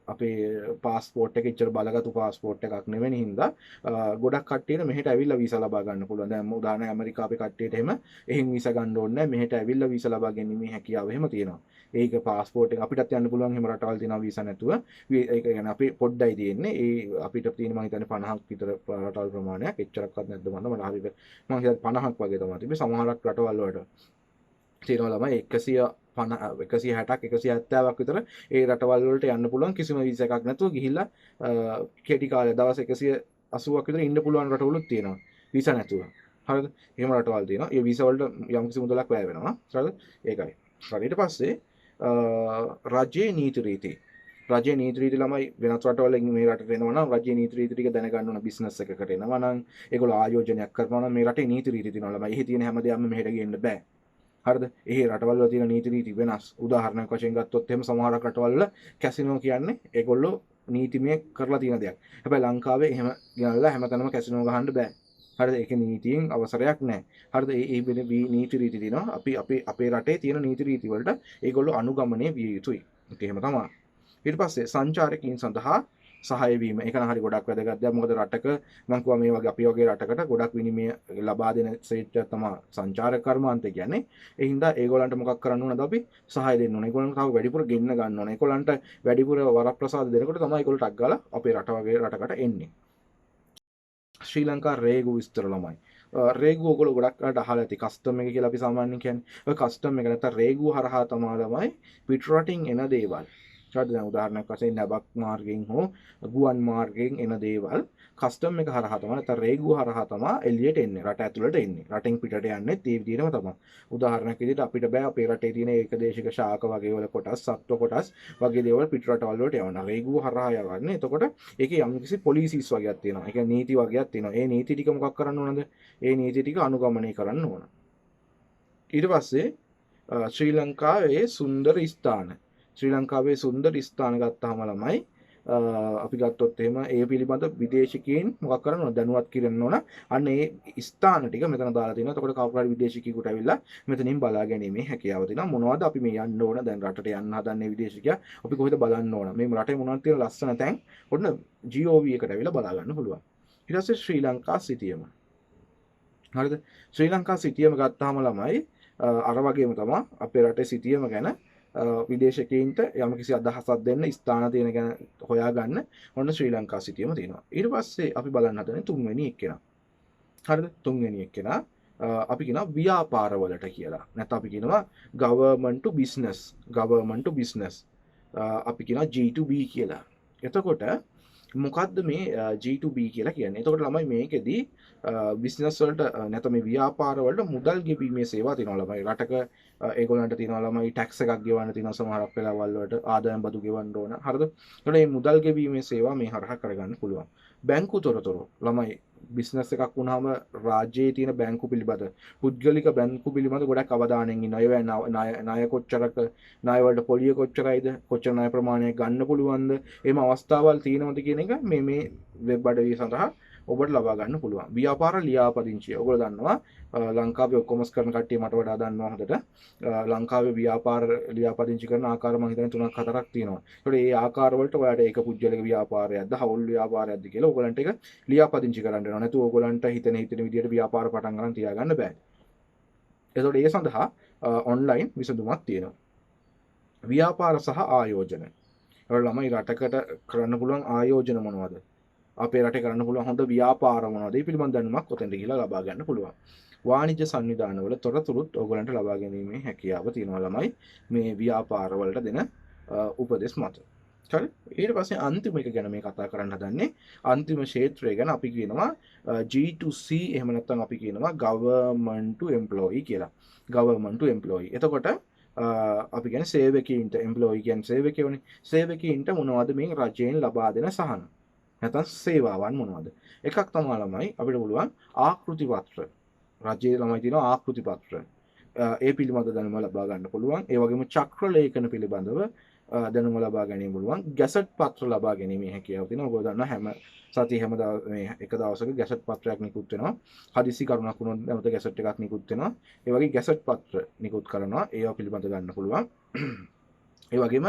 අපේ පාස්පෝර්ට් එක ඉච්චර බලගත්ු පාස්පෝර්ට් එකක් නෙවෙයි හින්දා ගොඩක් කට්ටියට මෙහෙට ඇවිල්ලා වීසා ලබා ගන්න පුළුවන්. දැන් උදාහරණ ඇමරිකාවේ කට්ටියට එහෙම එහෙන් වීසා ගන්න ඕනේ නැහැ. මෙහෙට ඇවිල්ලා වීසා ලබා ගැනීමේ හැකියාව එහෙම තියෙනවා. ඒක පාස්පෝර්ට් එක අපිටත් යන්න පුළුවන්. එහෙම රටවල් තියෙනවා වීසා නැතුව. ඒක කියන්නේ අපි පොඩ්ඩයි තියෙන්නේ. ඒ අපිට තියෙන මම හිතන්නේ 50ක් විතර රටවල් ප්‍රමාණයක්. එච්චරක්වත් නැද්ද මට හරියට මම හිතන්නේ 50ක් වගේ තමයි තිබ්බේ. සමහරක් රටවල් වලට තියෙනවා ළමයි 160ක් 170ක් විතර ඒ රටවල් වලට යන්න පුළුවන් කිසිම වීසා එකක් නැතුව ගිහිල්ලා කෙටි කාලයක් දවස් 180ක් විතර ඉන්න පුළුවන් රටවලුත් තියෙනවා වීසා නැතුව. හරිද? එහෙම රටවල් තියෙනවා. ඒ වීසා වලට යම්කිසි මුදලක් වැය වෙනවා. හරිද? ඒකයි. ඊට පස්සේ රජයේ නීති රීති. රජයේ නීති රීති ළමයි වෙනත් රටවල මේ රටට එනවා නම් රජයේ නීති රීති ටික දැනගන්න ඕන. බිස්නස් එකකට එනවා නම් ඒගොල්ලෝ ආයෝජනයක් කරනවා නම් මේ රටේ නීති රීති තියෙනවා ළමයි. එහි තියෙන හැමදේම මෙහෙට ගේන්න බෑ. හරිද? එහි රටවල් වල තියෙන නීති රීති වෙනස්. උදාහරණයක් වශයෙන් ගත්තොත් එහෙම සමහර රටවල් වල කැසිනෝ කියන්නේ ඒගොල්ලෝ නීතිමය කරලා තියෙන දෙයක්. හැබැයි ලංකාවේ එහෙම ගියලා හැමතැනම කැසිනෝ ගහන්න බෑ. හරිද? ඒක නීතියෙන් අවසරයක් නැහැ. හරිද? ඒ නීති රීති තියෙනවා. අපේ රටේ තියෙන නීති රීති වලට ඒගොල්ලෝ අනුගමනය විය යුතුයි. ඒක එහෙම තමයි. ඊට පස්සේ සංචාරකයන් සඳහා සහාය වීම. ඒක නම් හරි ගොඩක් වැදගත් දෙයක්. මොකද රටක මම කිව්වා මේ වගේ අපි වගේ රටකට ගොඩක් විනිමය ලබා දෙන ක්ෂේත්‍රයක් තමයි සංචාරක කර්මාන්තය කියන්නේ. ඒ හින්දා ඒගොල්ලන්ට මොකක් කරන්න ඕනද අපි? සහාය දෙන්න ඕනේ. ඒගොල්ලන්ට තව වැඩිපුර ගෙන්න ගන්න ඕනේ. ඒගොල්ලන්ට වැඩිපුර වරප්‍රසාද දෙනකොට තමයි ඒගොල්ලෝ ටක් ගාලා අපේ රට වගේ රටකට එන්නේ. ශ්‍රී ලංකා රේගු විස්තර ළමයි. රේගු ඔයගොල්ලෝ ගොඩක් අයට අහලා ඇති. කස්ටම් එක කියලා අපි සාමාන්‍යයෙන් කියන්නේ. ඔය කස්ටම් එක නැත්නම් රේගු හරහා තමයි පිට රටින් එන දේවල්. හරිද? දැන් උදාහරණයක් වශයෙන් නැබක් මාර්ගයෙන් හෝ ගුවන් මාර්ගයෙන් එන දේවල් කස්ටම් එක හරහා තමයි නැත්නම් රේගු හරහා තමයි එළියට එන්නේ. රට ඇතුළට එන්නේ. රටින් පිටට යන්නේ ඒ විදිහටම තමයි. උදාහරණයක් විදිහට අපිට බෑ අපේ රටේ තියෙන ඒකදේශික ශාක වගේ වල කොටස්, සත්ව කොටස් වගේ දේවල් පිට රටවල් වලට යවන්න. රේගු හරහා යවන්නේ. එතකොට ඒකේ යම්කිසි පොලිසිස් වගේක් තියෙනවා. ඒ කියන්නේ නීති වගේක් තියෙනවා. ඒ නීති ටික මොකක් කරන්න ඕනද? ඒ නීති ටික අනුගමනය කරන්න ඕන. ඊට පස්සේ ශ්‍රී ලංකාවේ සුන්දර ස්ථාන. ශ්‍රී ලංකාවේ සුන්දර ස්ථාන ගත්තාම ළමයි අපි ගත්තොත් එහෙම ඒ පිළිබඳ විදේශිකයන් මොකක් කරන්න ඕන දැනුවත් කරන්න ඕන. අන්න ඒ ස්ථාන ටික මෙතන දාලා තියෙනවා. එතකොට කවුරු හරි විදේශිකයෙකුට ඇවිල්ලා මෙතනින් බලා ගැනීමේ හැකියාව තියෙනවා. මොනවද අපි මේ යන්න ඕන දැන් රටට යන්න හදන්නේ විදේශිකයා. අපි කොහෙද බලන්න ඕන? මේ රටේ මොනවද තියෙන ලස්සන තැන් ඔන්න GOV එකට ඇවිල්ලා බලා ගන්න පුළුවන්. ඊට පස්සේ ශ්‍රී ලංකා සිටියම. හරිද? ශ්‍රී ලංකා සිටියම ගත්තාම ළමයි අර වගේම තමයි අපේ රටේ සිටියම ගැන විදේශකයින්ට යම්කිසි අදහසක් දෙන්න ස්ථාන තියෙන ගැන හොයාගන්න ඔන්න ශ්‍රී ලංකා සිටියම තියෙනවා. ඊට පස්සේ අපි බලන්න හදන්නේ තුන්වෙනි එක්කෙනා. හරිද? තුන්වෙනි එක්කෙනා අපි කියනවා ව්‍යාපාරවලට කියලා. නැත්නම් අපි කියනවා government to business. government to business. අපි කියනවා G to B කියලා. එතකොට මොකද්ද මේ G2B කියලා කියන්නේ? එතකොට ළමයි මේකෙදී බිස්නස් වලට නැත්නම් මේ ව්‍යාපාර වලට මුදල් ගෙවීමේ සේවා තියෙනවා ළමයි. රටක ඒගොල්ලන්ට තියෙනවා ළමයි ටැක්ස් එකක් ගෙවන්න තියෙනවා සමහරක් වෙලාවල් වලට ආදායම් බදු ගෙවන්න ඕන. හරිද? එතකොට මේ මුදල් ගෙවීමේ සේවා මේ හරහා කරගන්න පුළුවන්. බැංකු තොරතුරු ළමයි බිස්නස් එකක් වුණාම රාජ්‍යයේ තියෙන බැංකු පිළිබඳ පුද්ගලික බැංකු පිළිබඳ ගොඩක් අවධානයෙන් ඉන්නවා. ඒවා ණය කොච්චරක ණය වලට පොලිය කොච්චරයිද කොච්චර ණය ප්‍රමාණයක් ගන්න පුළුවන්ද එහෙම අවස්ථාවල් තියෙනවද කියන එක මේ වෙබ් අඩවිය සඳහා ඔබට ලබා ගන්න පුළුවන්. ව්‍යාපාර ලියාපදිංචිය. ඔයගොල්ලෝ දන්නවා ලංකාවේ ඔක්කොමස් කරන කට්ටිය මට වඩා දන්නවා හොඳට. ලංකාවේ ව්‍යාපාර ලියාපදිංචි කරන ආකාර මම හිතන්නේ 3-4ක් තියෙනවා. ඒකට ඒ ආකාර වලට ඔයාලට ඒක පුජ්‍යලික ව්‍යාපාරයක්ද, හවුල් ව්‍යාපාරයක්ද කියලා ඔයගලන්ට ඒක ලියාපදිංචි කරන්න වෙනවා. නැතු ඔයගලන්ට හිතෙන විදියට ව්‍යාපාර පටන් ගන්න තියාගන්න බෑ. ඒතකොට ඒ සඳහා ඔන්ලයින් විසඳුමක් තියෙනවා. ව්‍යාපාර සහ ආයෝජන. ඒවල ළමයි රටකට කරන්න පුළුවන් ආයෝජන මොනවද? අපේ රටේ කරන්න පුළුවන් හොඳ ව්‍යාපාර මොනවද? මේ පිළිබඳ දැනුමක් ඔතෙන්ට ගිහිලා ලබා ගන්න පුළුවන්. වාණිජ්‍ය සංවිධානවල තොරතුරුත් ඔයගලන්ට ලබා ගැනීමේ හැකියාව තියෙනවා ළමයි මේ ව්‍යාපාර වලට දෙන උපදෙස් මත. හරි. ඊට පස්සේ අන්තිම එක ගැන මේ කතා කරන්න හදන්නේ අන්තිම ක්ෂේත්‍රය ගැන අපි කියනවා G2C එහෙම නැත්නම් අපි කියනවා government to employee කියලා. government to employee. එතකොට අපි කියන්නේ සේවකීන්ට employee කියන්නේ සේවකයෝනේ. සේවකීන්ට මොනවද මේ රජයෙන් ලබා දෙන සහන? නැත්නම් සේවාවන් මොනවද? එකක් තමයි ළමයි අපිට පුළුවන් ආකෘති පත්‍ර. රජයේ ළමයි තියෙනවා ආකෘති පත්‍ර. ඒ පිළිබඳ දැනුම ලබා ගන්න පුළුවන්. ඒ වගේම චක්‍ර ලේඛන පිළිබඳව දැනුම ලබා ගැනීම පුළුවන්. ගැසට් පත්‍ර ලබා ගැනීමේ හැකියාව තියෙනවා. ඔයගොල්ලෝ දන්නා හැම සතිය හැම මේ එක දවසක ගැසට් පත්‍රයක් නිකුත් වෙනවා. හදිසි කරුණක් වුණොත් නැවත ගැසට් එකක් නිකුත් වෙනවා. ඒ වගේ ගැසට් පත්‍ර නිකුත් කරනවා. ඒවා පිළිබඳ ගන්න පුළුවන්. ඒ වගේම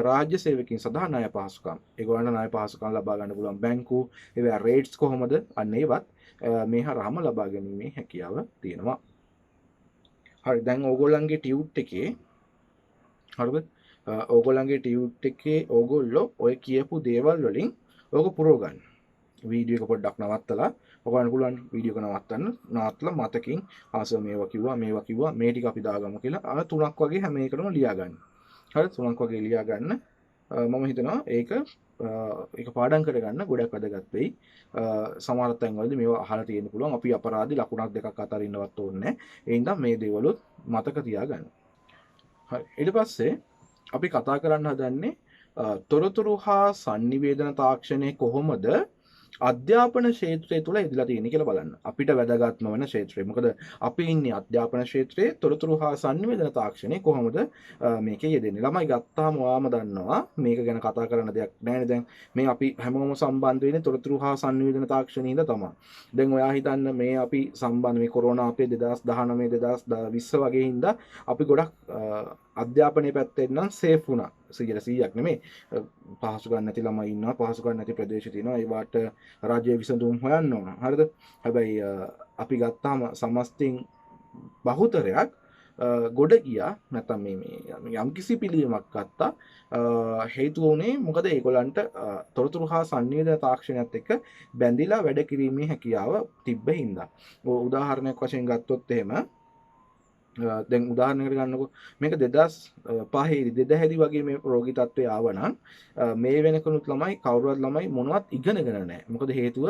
රාජ්‍ය සේවකයන් සඳහා ණය පහසුකම්. ඒගොල්ලන්ට ණය පහසුකම් ලබා ගන්න පුළුවන්. බැංකු ඒවා රේට්ස් කොහොමද? අන්න ඒවත් මේ හරහාම ලබා ගැනීමේ හැකියාව තියෙනවා. හරි දැන් ඕගොල්ලන්ගේ ටියුට් එකේ හරිද? ඕගොල්ලන්ගේ ටියුට් එකේ ඕගොල්ලෝ ඔය කියපු දේවල් වලින් ඕක පුරව ගන්න. වීඩියෝ එක පොඩ්ඩක් නවත්තලා ඔයගොල්ලන්ට පුළුවන් වීඩියෝ එක නවත්තලා මතකින් ආසව මේවා කිව්වා මේ ටික අපි දාගමු කියලා 3ක් වගේ හැම එකටම ලියා ගන්න. හරි 3ක් වගේ ලියා ගන්න. මම හිතනවා ඒක පාඩම් කරගන්න ගොඩක් වැදගත් වෙයි. සමහර තැන්වලදී මේවා අහලා තියෙන්න පුළුවන්. අපි අපරාධි ලකුණක් දෙකක් අතරින්නවත් ඕනේ නැහැ. ඒ හින්දා මේ දේවලුත් මතක තියාගන්න. හරි ඊට පස්සේ අපි කතා කරන්න හදන්නේ තොරතුරු හා sannivedana තාක්ෂණය කොහොමද අධ්‍යාපන ක්ෂේත්‍රය තුළ ඉදලා තියෙන්නේ කියලා බලන්න. අපිට වැදගත්ම වෙන ක්ෂේත්‍රය. මොකද අපි ඉන්නේ අධ්‍යාපන ක්ෂේත්‍රයේ තොරතුරු හා sannivedana තාක්ෂණය කොහොමද මේකේ යෙදෙන්නේ. ළමයි ගත්තාම ඔයාම දන්නවා මේක ගැන කතා කරන්න දෙයක් නැහැ දැන් මේ අපි හැමෝම සම්බන්ධ වෙන්නේ තොරතුරු හා sannivedana තාක්ෂණයෙන්ද තමයි. දැන් ඔයා හිතන්න මේ අපි සම්බන්ධ මේ කොරෝනා අපේ 2019 2020 වගේ හින්දා අපි ගොඩක් අධ්‍යාපනයේ පැත්තෙන් නම් සේෆ් වුණා 100%ක් නෙමෙයි පහසුකම් නැති ළමයි ඉන්නවා පහසුකම් නැති ප්‍රදේශ තියෙනවා ඒවට රාජ්‍ය විසඳුම් හොයන්න ඕන හරිද හැබැයි අපි ගත්තාම සමස්තයෙන් බහුතරයක් ගොඩ ගියා නැත්නම් මේ යම්කිසි පිළියමක් ගත්තා හේතුව උනේ මොකද ඒගොල්ලන්ට තොරතුරු හා sannivedana තාක්ෂණයත් එක්ක බැඳිලා වැඩ කිරීමේ හැකියාව තිබ්බ හින්දා උදාහරණයක් වශයෙන් ගත්තොත් එහෙම දැන් උදාහරණයකට ගන්නකො මේක 2005 වගේ මේ රෝගී තත්ත්වය ආවනම් මේ වෙනකනුත් ළමයි කවුරුවත් ළමයි මොනවත් ඉගෙනගෙන නැහැ. මොකද හේතුව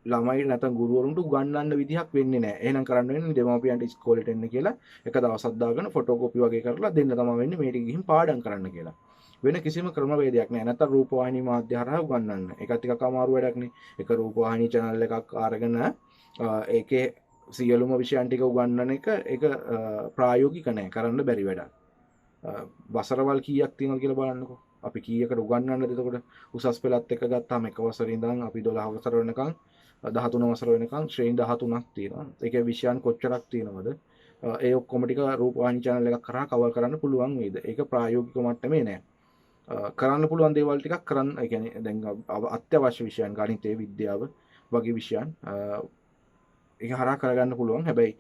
ළමයි නැත්නම් ගුරුවරුන්ට උගන්වන්න විදිහක් වෙන්නේ නැහැ. එහෙනම් කරන්න වෙන්නේ දෙමාපියන්ට ඉස්කෝලේට එන්න කියලා එක දවසක් දාගෙන ෆොටෝකෝපි වගේ කරලා දෙන්න තමයි වෙන්නේ මේ ටික ගිහින් පාඩම් කරන්න කියලා. වෙන කිසිම ක්‍රමවේදයක් නැහැ. නැත්නම් රූපවාහිනී මාධ්‍ය හරහා උගන්වන්න. ඒක ටිකක් අමාරු වැඩක් නේ. එක රූපවාහිනී channel එකක් අරගෙන ඒකේ සියලුම විෂයන් ටික උගන්වන එක ඒක ප්‍රායෝගික නැහැ කරන්න බැරි වැඩක්. වසරවල් කීයක් තියෙනවද කියලා බලන්නකෝ. අපි කීයකට උගන්වන්නද එතකොට උසස් පෙළත් එක ගත්තාම එක වසරේ ඉඳන් අපි 12 වසර වෙනකන් 13 වසර වෙනකන් ශ්‍රේණි 13ක් තියෙනවා. ඒකේ විෂයන් කොච්චරක් තියෙනවද? ඒ ඔක්කොම ටික රූපවාහිනී channel එකක් කරා කවර් කරන්න පුළුවන් වේද? ඒක ප්‍රායෝගික මට්ටමේ නෑ. කරන්න පුළුවන් දේවල් ටිකක් කරන්න. ඒ කියන්නේ දැන් අත්‍යවශ්‍ය විෂයන් ගණිතය, විද්‍යාව වගේ විෂයන් ඒක හරහා කරගන්න පුළුවන්. හැබැයි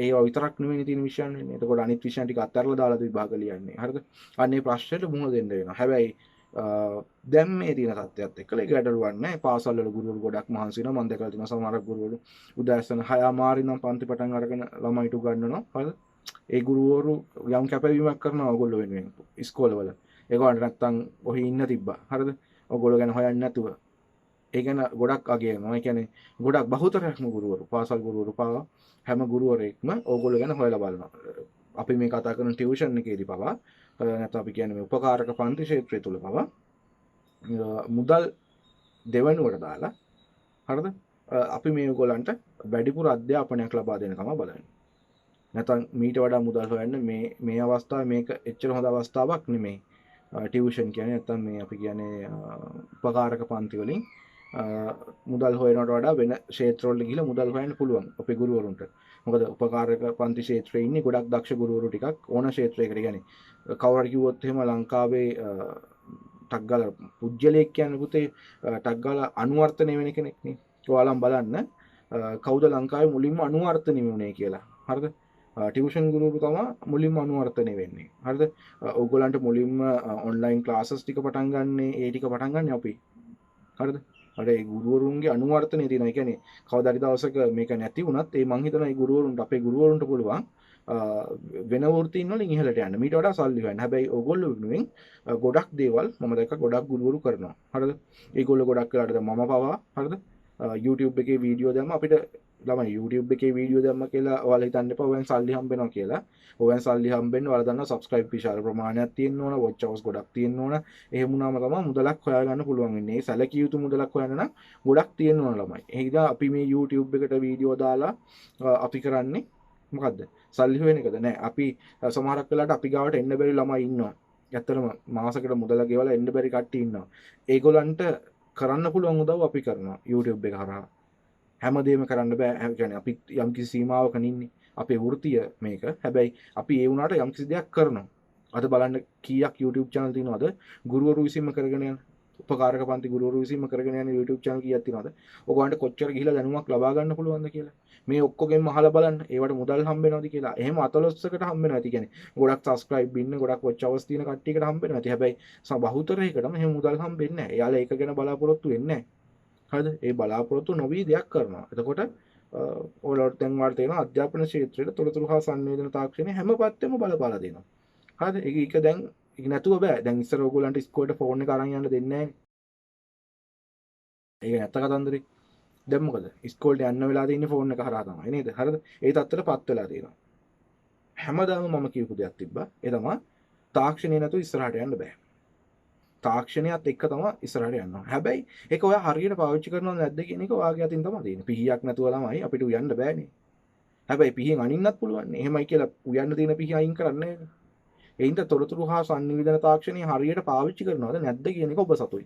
ඒවා විතරක් නෙවෙයි තියෙන විෂයන් වෙන්නේ. එතකොට අනිත් විෂයන් ටික අත්හැරලා දාලා විභාග ලියන්නේ. හරිද? අන්නේ ප්‍රශ්නෙට මුහුණ දෙන්න වෙනවා. හැබැයි දැන් මේ තියෙන තත්ත්වයක් එක්කලා ඒක ගැටලුවක් නැහැ. පාසල් වල ගුරුවරු ගොඩක් මහන්සි වෙනවා. මම දැකලා තියෙනවා සමහර ගුරුවරු උදෑසන 6:00 ඉඳන් පන්ති පටන් අරගෙන ළමයිට උගන්වනවා. හරිද? ඒ ගුරුවරු යම් කැපවීමක් කරනවා ඔයගොල්ලෝ වෙනුවෙන් ඉස්කෝලවල. ඒගොල්ලන්ට නැත්තම් ඔහි ඉන්න තිබ්බා. හරිද? ඔයගොල්ලෝ ගැන හොයන්නේ නැතුව. ඒ ගැන ගොඩක් අගයනවා. ඒ කියන්නේ ගොඩක් බහුතරයක්ම ගුරුවරු පාසල් ගුරුවරු පාවා හැම ගුරුවරයෙක්ම ඕගොල්ලෝ ගැන හොයලා බලනවා. අපි මේ කතා කරන ටියුෂන් එකේදී පවා නැත්නම් අපි කියන්නේ මේ උපකාරක පන්ති ක්ෂේත්‍රය තුල පවා මුදල් දෙවනුවට දාලා හරිද? අපි මේගොල්ලන්ට වැඩිපුර අධ්‍යාපනයක් ලබා දෙන්න තමයි බලන්නේ. නැත්නම් මීට වඩා මුදල් හොයන්න මේ අවස්ථාවේ මේක එච්චර හොඳ අවස්ථාවක් නෙමෙයි. ටියුෂන් කියන්නේ නැත්නම් මේ අපි කියන්නේ උපකාරක පන්ති වලින් මුදල් හොයනවට වඩා වෙන ක්ෂේත්‍රවල ගිහිල්ලා මුදල් හොයන්න පුළුවන් අපේ ගුරුවරුන්ට. මොකද උපකාරක පන්ති ක්ෂේත්‍රයේ ඉන්නේ ගොඩක් දක්ෂ ගුරුවරු ටිකක් ඕන ක්ෂේත්‍රයකට. කියන්නේ කවුරු හරි කිව්වොත් එහෙම ලංකාවේ ටක් ගාලා පුජ්‍යලයක් කියන්නේ පුතේ ටක් ගාලා අනුවර්තනය වෙන කෙනෙක් නේ. ඔයාලම බලන්න කවුද ලංකාවේ මුලින්ම අනුවර්තනය වුණේ කියලා. හරිද? ටියුෂන් ගුරුවරු තමයි මුලින්ම අනුවර්තනය වෙන්නේ. හරිද? ඕගොල්ලන්ට මුලින්ම ඔන්ලයින් ක්ලාසස් ටික පටන් ගන්න ඒ ටික පටන් ගන්න අපි. හරිද? අර ඒ ගුරුවරුන්ගේ අනුවර්තනය තියෙනවා. ඒ කියන්නේ කවදා හරි දවසක මේක නැති වුණත් ඒ මං හිතනවා ඒ ගුරුවරුන්ට අපේ ගුරුවරුන්ට පුළුවන් වෙන වෘත්තීන් වලින් ඉහළට යන්න. මීට වඩා සල්ලි හොයන්න. හැබැයි ඕගොල්ලෝ වෙනුවෙන් ගොඩක් දේවල් මම දැක්ක ගොඩක් ගුරුවරු කරනවා. හරිද? ඒගොල්ලෝ ගොඩක් වෙලාට දැන් මම පවා හරිද? YouTube එකේ වීඩියෝ දැම්ම අපිට ළමයි YouTube එකේ වීඩියෝ දැම්ම කියලා ඔයාලා හිතන්න එපා ඔයන් සල්ලි හම්බෙනවා කියලා. ඔයන් සල්ලි හම්බෙන්න ඔයාලා දන්නවා subscribe විශාල ප්‍රමාණයක් තියෙන්න ඕන, watch hours ගොඩක් තියෙන්න ඕන. එහෙම වුණාම තමයි මුදලක් හොයාගන්න පුළුවන් වෙන්නේ. ඒ සැලකිය යුතු මුදලක් හොයන්න නම් ගොඩක් තියෙන්න ඕන ළමයි. ඒ හින්දා අපි මේ YouTube එකට වීඩියෝ දාලා අපි කරන්නේ මොකද්ද? සල්ලි හොයන එකද? නෑ. අපි සමහරක් වෙලාවට අපි ගාවට එන්න බැරි ළමයි ඉන්නවා. ඇත්තටම මාසෙකට මුදල ගෙවලා එන්න බැරි කට්ටිය ඉන්නවා. ඒගොල්ලන්ට කරන්න පුළුවන් උදව් අපි කරනවා YouTube එක හරහා. හැමදේම කරන්න බෑ. ඒ කියන්නේ අපි යම්කිසි සීමාවක ඉන්නේ. අපේ වෘත්තිය මේක. හැබැයි අපි ඒ වුණාට යම්කිසි දෙයක් කරනවා. අද බලන්න කීයක් YouTube channel තියෙනවද? ගුරුවරු විසින්ම කරගෙන යන උපකාරක පන්ති ගුරුවරු විසින්ම කරගෙන යන YouTube channel කීයක් තියෙනවද? ඔයගොල්ලන්ට කොච්චර ගිහිලා දැනුමක් ලබා ගන්න පුළුවන්ද කියලා. මේ ඔක්කොගෙම අහලා බලන්න. ඒවට මුදල් හම්බෙනවද කියලා. එහෙම අතලොස්සකට හම්බෙනවා. ඇති කියන්නේ ගොඩක් subscribe ඉන්න ගොඩක් watch hours තියෙන කට්ටියකට හම්බෙනවා. ඇති හැබැයි බහුතරයකටම එහෙම මුදල් හම්බෙන්නේ නැහැ. එයාලා ඒක ගැන බලාපොරොත්තු වෙන්නේ නැහැ. හරිද? ඒ බලාපොරොත්තු නොවි දෙයක් කරනවා. එතකොට ඔයාලට දැන් වාට තේරෙනවා අධ්‍යාපන ක්ෂේත්‍රයේ තොරතුරු හා සංවේදන තාක්ෂණය හැම පැත්තෙම බලපාලා දෙනවා. හරිද? ඒක දැන් ඒක නැතුව බෑ. දැන් ඉස්සර ඕගොල්ලන්ට ඉස්කෝලේට ෆෝන් එක අරන් යන්න දෙන්නේ නැහැ. ඒක නැත්ත කතන්දරේ. දැන් මොකද? ඉස්කෝලේට යන්න වෙලා තියෙන්නේ ෆෝන් එක හරහා තමයි නේද? හරිද? ඒ තත්ත්වයටපත් වෙලා තියෙනවා. හැමදාම මම කියපු දෙයක් තිබ්බා. ඒ තමයි තාක්ෂණය නැතුව ඉස්සරහට යන්න බෑ. තාක්ෂණයත් එක්ක තමයි ඉස්සරහට යන්න ඕනේ. හැබැයි ඒක ඔයා හරියට පාවිච්චි කරනවද නැද්ද කියන එක ඔයාගේ අතින් තමයි තියෙන්නේ. පිහියක් නැතුව ළමයි අපිට උයන්න බෑනේ. හැබැයි පිහියෙන් අනින්නත් පුළුවන්. එහෙමයි කියලා උයන්න තියෙන පිහිය අයින් කරන්නේ නැහැ. ඒ හින්දා තොරතුරු හා සංනිවේදන තාක්ෂණය හරියට පාවිච්චි කරනවද නැද්ද කියන එක ඔබ සතුයි.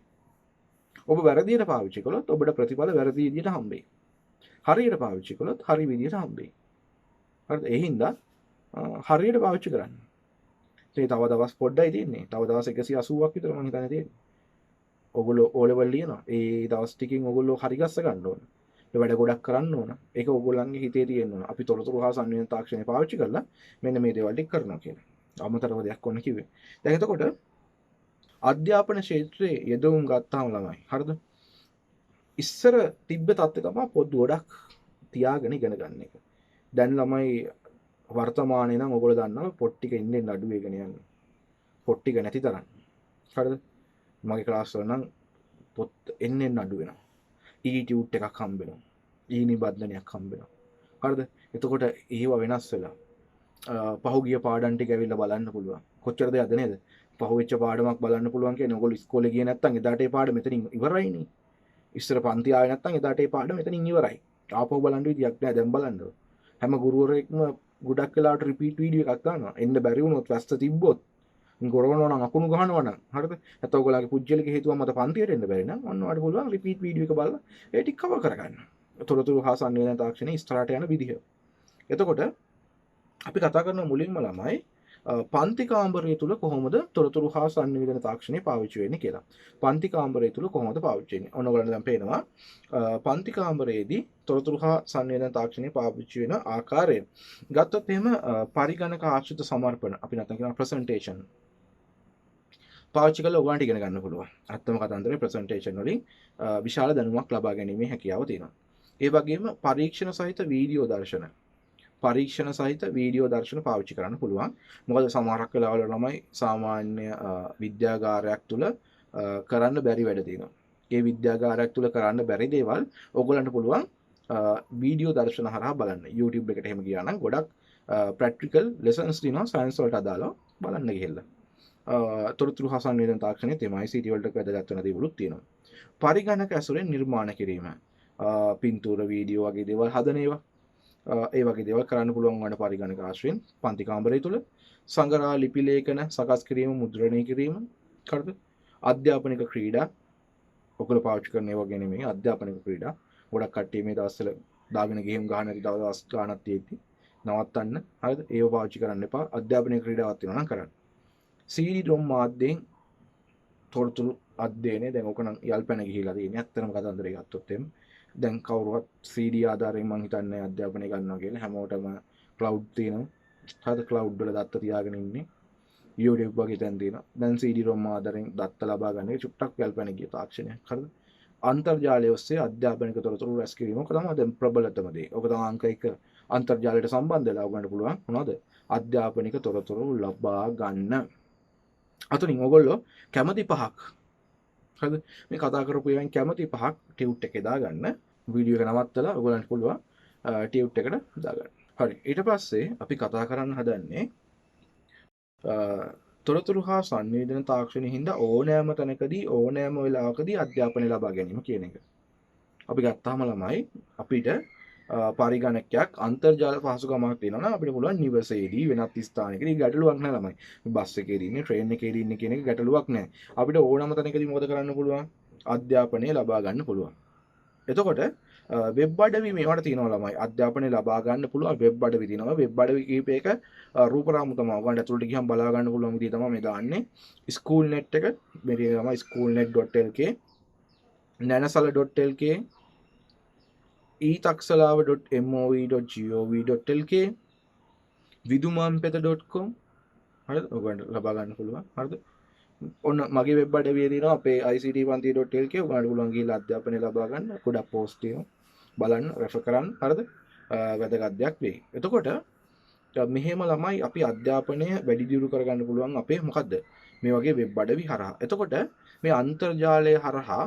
ඔබ වැරදියට පාවිච්චි කළොත් ඔබට ප්‍රතිඵල වැරදි විදියට හම්බෙයි. හරියට පාවිච්චි කළොත් හරි විදියට හම්බෙයි. හරිද? ඒ හින්දා හරියට පාවිච්චි කරන්න. ඒ තව දවස් පොඩ්ඩයි තියෙන්නේ. තව දවස් 180ක් විතර මම හිතන්නේ තියෙන්නේ. ඔයගොල්ලෝ O level ලියනවා. ඒ දවස් ටිකකින් ඔයගොල්ලෝ හරි ගස්ස ගන්න ඕන. ඒ වැඩ ගොඩක් කරන්න ඕන. ඒක ඔයගොල්ලන්ගේ හිතේ තියෙන්න ඕන. අපි තොරතුරු හා සංවේදන තාක්ෂණය පාවිච්චි කරලා මෙන්න මේ දේවල් ටික කරනවා කියලා. අමතරව දෙයක් ඕන කිව්වේ. දැන් එතකොට අධ්‍යාපන ක්ෂේත්‍රයේ යෙදවුම් ගත්තාම ළමයි. හරිද? ඉස්සර තිබ්බ තත්ත්වය තමයි පොත් ගොඩක් තියාගෙන ඉගෙන ගන්න එක. දැන් ළමයි වර්තමානයේ නම් ඔයගොල්ලෝ දන්නවා පොත් ටික ඉන්නේ අඩු වෙගෙන යනවා. පොත් ටික නැති තරම්. හරිද? මගේ ක්ලාස් වල නම් පොත් එන්නේ අඩු වෙනවා. ඊටියුට් එකක් හම්බ වෙනවා. නිබන්ධනයක් හම්බ වෙනවා. හරිද? එතකොට ඒව වෙනස් වෙලා පහුගිය පාඩම් ටික ඇවිල්ලා බලන්න පුළුවන්. කොච්චරද යද නේද? පහුවෙච්ච පාඩමක් බලන්න පුළුවන් කියන්නේ ඔයගොල්ලෝ ඉස්කෝලේ ගියේ නැත්නම් එදාට ඒ පාඩම මෙතනින් ඉවරයිනේ. ඉස්සර පන්ති ආවේ නැත්නම් එදාට ඒ පාඩම මෙතනින් ඉවරයි. ආපහු බලන්න විදියක් නැහැ. දැන් බලන්න. හැම ගුරුවරයෙක්ම ගොඩක් වෙලාවට රිපීට් වීඩියෝ එකක් දානවා. එන්න බැරි වුණොත් වැස්ස තිබ්බොත් ගොරවනවා නම් අකුණු ගහනවා නම් හරිද? නැත්නම් ඔයගොල්ලන්ගේ පුජ්‍යලික හේතුව මත පන්තියට එන්න බැරි නම් ඔන්න ඔයාලට පුළුවන් රිපීට් වීඩියෝ එක බලලා ඒ ටික කවර් කරගන්න. තොරතුරු හා සංවේදන තාක්ෂණයේ ඉස්සරහට යන විදිහ. එතකොට අපි කතා කරන මුලින්ම ළමයි පන්ති කාමරය තුල කොහොමද තොරතුරු හා සංවේදන තාක්ෂණය පාවිච්චි වෙන්නේ කියලා. පන්ති කාමරය තුල කොහොමද පාවිච්චි වෙන්නේ? ඔන්න ඔයගොල්ලන්ට දැන් පේනවා පන්ති කාමරයේදී තොරතුරු හා සංවේදන තාක්ෂණය පාවිච්චි වෙන ආකාරය. ගත්තොත් එහෙම පරිගණක ආශ්‍රිත සමර්පණ අපි නැත්නම් කියන ප්‍රසන්ටේෂන් පාවිච්චි කරලා ඔයගොල්ලන්ට ඉගෙන ගන්න පුළුවන්. අත්තම කතන්දරේ ප්‍රසන්ටේෂන් වලින් විශාල දැනුමක් ලබා ගැනීමේ හැකියාව තියෙනවා. ඒ වගේම පරීක්ෂණ සහිත වීඩියෝ දර්ශන පාවිච්චි කරන්න පුළුවන්. මොකද සමහරක් වෙලාවල ළමයි සාමාන්‍ය විද්‍යාගාරයක් තුල කරන්න බැරි වැඩ තියෙනවා. ඒ විද්‍යාගාරයක් තුල කරන්න බැරි දේවල් ඕගොල්ලන්ට පුළුවන් වීඩියෝ දර්ශන හරහා බලන්න. YouTube එකට එහෙම ගියා නම් ගොඩක් ප්‍රැක්ටිකල් ලෙසන්ස් තියෙනවා සයන්ස් වලට අදාළව බලන්න ගිහිල්ලා. තොරතුරු හා සංවේදන තාක්ෂණයේ තෙමයි ICT වලට වැදගත් වෙන දේවලුත් තියෙනවා. පරිගණක ඇසුරෙන් නිර්මාණ කිරීම. පින්තූර වීඩියෝ වගේ දේවල් හදන ඒවා. ඒ වගේ දේවල් කරන්න පුළුවන් වන පරිගණක ආශ්‍රයෙන් පන්ති කාමරය තුළ සංගරා ලිපි ලේඛන සකස් කිරීම මුද්‍රණය කිරීම හරිද අධ්‍යාපනික ක්‍රීඩා ඔකල පාවිච්චි කරන ඒවා ගැන මේ අධ්‍යාපනික ක්‍රීඩා ගොඩක් කට්ටිය මේ දවස්වල දාගෙන ගේම් ගහන නැති දවස් ගානක් තියෙද්දි නවත්තන්න හරිද ඒව පාවිච්චි කරන්න එපා අධ්‍යාපනික ක්‍රීඩාවක් තියෙනවා නම් කරන්න CD-ROM මාධ්‍යයෙන් තොරතුරු අධ්‍යයනය දැන් ඔක නම් යල්පැන ගිහිලා තියෙන්නේ ඇත්තටම කතන්දරය ගත්තොත් එම් දැන් කවුරුවත් CD ආධාරයෙන් මං හිතන්නේ අධ්‍යාපනය ගන්නවා කියලා හැමෝටම cloud තියෙනවා හරිද cloud වල දත්ත තියාගෙන ඉන්නේ YouTube වගේ තැන් තියෙනවා දැන් CD-ROM ආධාරයෙන් දත්ත ලබා ගන්න එක චුට්ටක් යල්පැන ගිය තාක්ෂණයක් හරිද අන්තර්ජාලය ඔස්සේ අධ්‍යාපනික තොරතුරු රැස් කිරීම ඔක තමයි දැන් ප්‍රබලතම දේ ඔක තමයි අංක 1 අන්තර්ජාලයට සම්බන්ධ වෙලා උගන්න පුළුවන් මොනවද අධ්‍යාපනික තොරතුරු ලබා ගන්න අතනින් ඔයගොල්ලෝ කැමති පහක් හරිද මේ කතා කරපු ඒවායින් කැමති පහක් ටියුට් එකේ දාගන්න වීඩියෝ එක නවත්තලා ඔයගොල්ලන්ට පුළුවන් ටියුට් එකට දාගන්න හරි ඊට පස්සේ අපි කතා කරන්න හදන්නේ තොරතුරු හා සංවේදන තාක්ෂණය හින්දා ඕනෑම තැනකදී ඕනෑම වෙලාවකදී අධ්‍යාපනය ලබා ගැනීම කියන එක අපි ගත්තාම ළමයි අපිට පරිගණකයක් අන්තර්ජාල පහසුකමක් තියෙනවා නම් අපිට පුළුවන් නිවසේදී වෙනත් ස්ථානයකදී ගැටලුවක් නැහැ ළමයි. බස් එකේදී ඉන්නේ ට්‍රේන් එකේදී ඉන්නේ කියන එක ගැටලුවක් නැහැ. අපිට ඕනම තැනකදී මොකද කරන්න පුළුවන්? අධ්‍යාපනය ලබා ගන්න පුළුවන්. එතකොට වෙබ් අඩවි මේවට තියෙනවා ළමයි. අධ්‍යාපනය ලබා ගන්න පුළුවන් වෙබ් අඩවි තියෙනවා. වෙබ් අඩවි කීපයක රූපරාමු තමයි ඔයගොල්ලන්ට ඇතුළට ගියම බලා ගන්න පුළුවන් විදිය තමයි මේ දාන්නේ. schoolnet එක මේ තමයි schoolnet.lk nanasala.lk etaksalawa.mov.gov.lk vidumampetha.com හරිද ඔයගොල්ලන්ට ලබා ගන්න පුළුවන් හරිද ඔන්න මගේ වෙබ් අඩවියේ තියෙනවා අපේ ictpanthi.lk ඔයගොල්ලන්ට පුළුවන් ගිහලා අධ්‍යාපනය ලබා ගන්න ගොඩක් පෝස්ට් තියෙනවා බලන්න රෙෆර් කරන්න හරිද වැදගත් දෙයක් වෙයි එතකොට මෙහෙම ළමයි අපි අධ්‍යාපනය වැඩි දියුණු කරගන්න පුළුවන් අපේ මොකද්ද මේ වගේ වෙබ් අඩවි හරහා එතකොට මේ අන්තර්ජාලය හරහා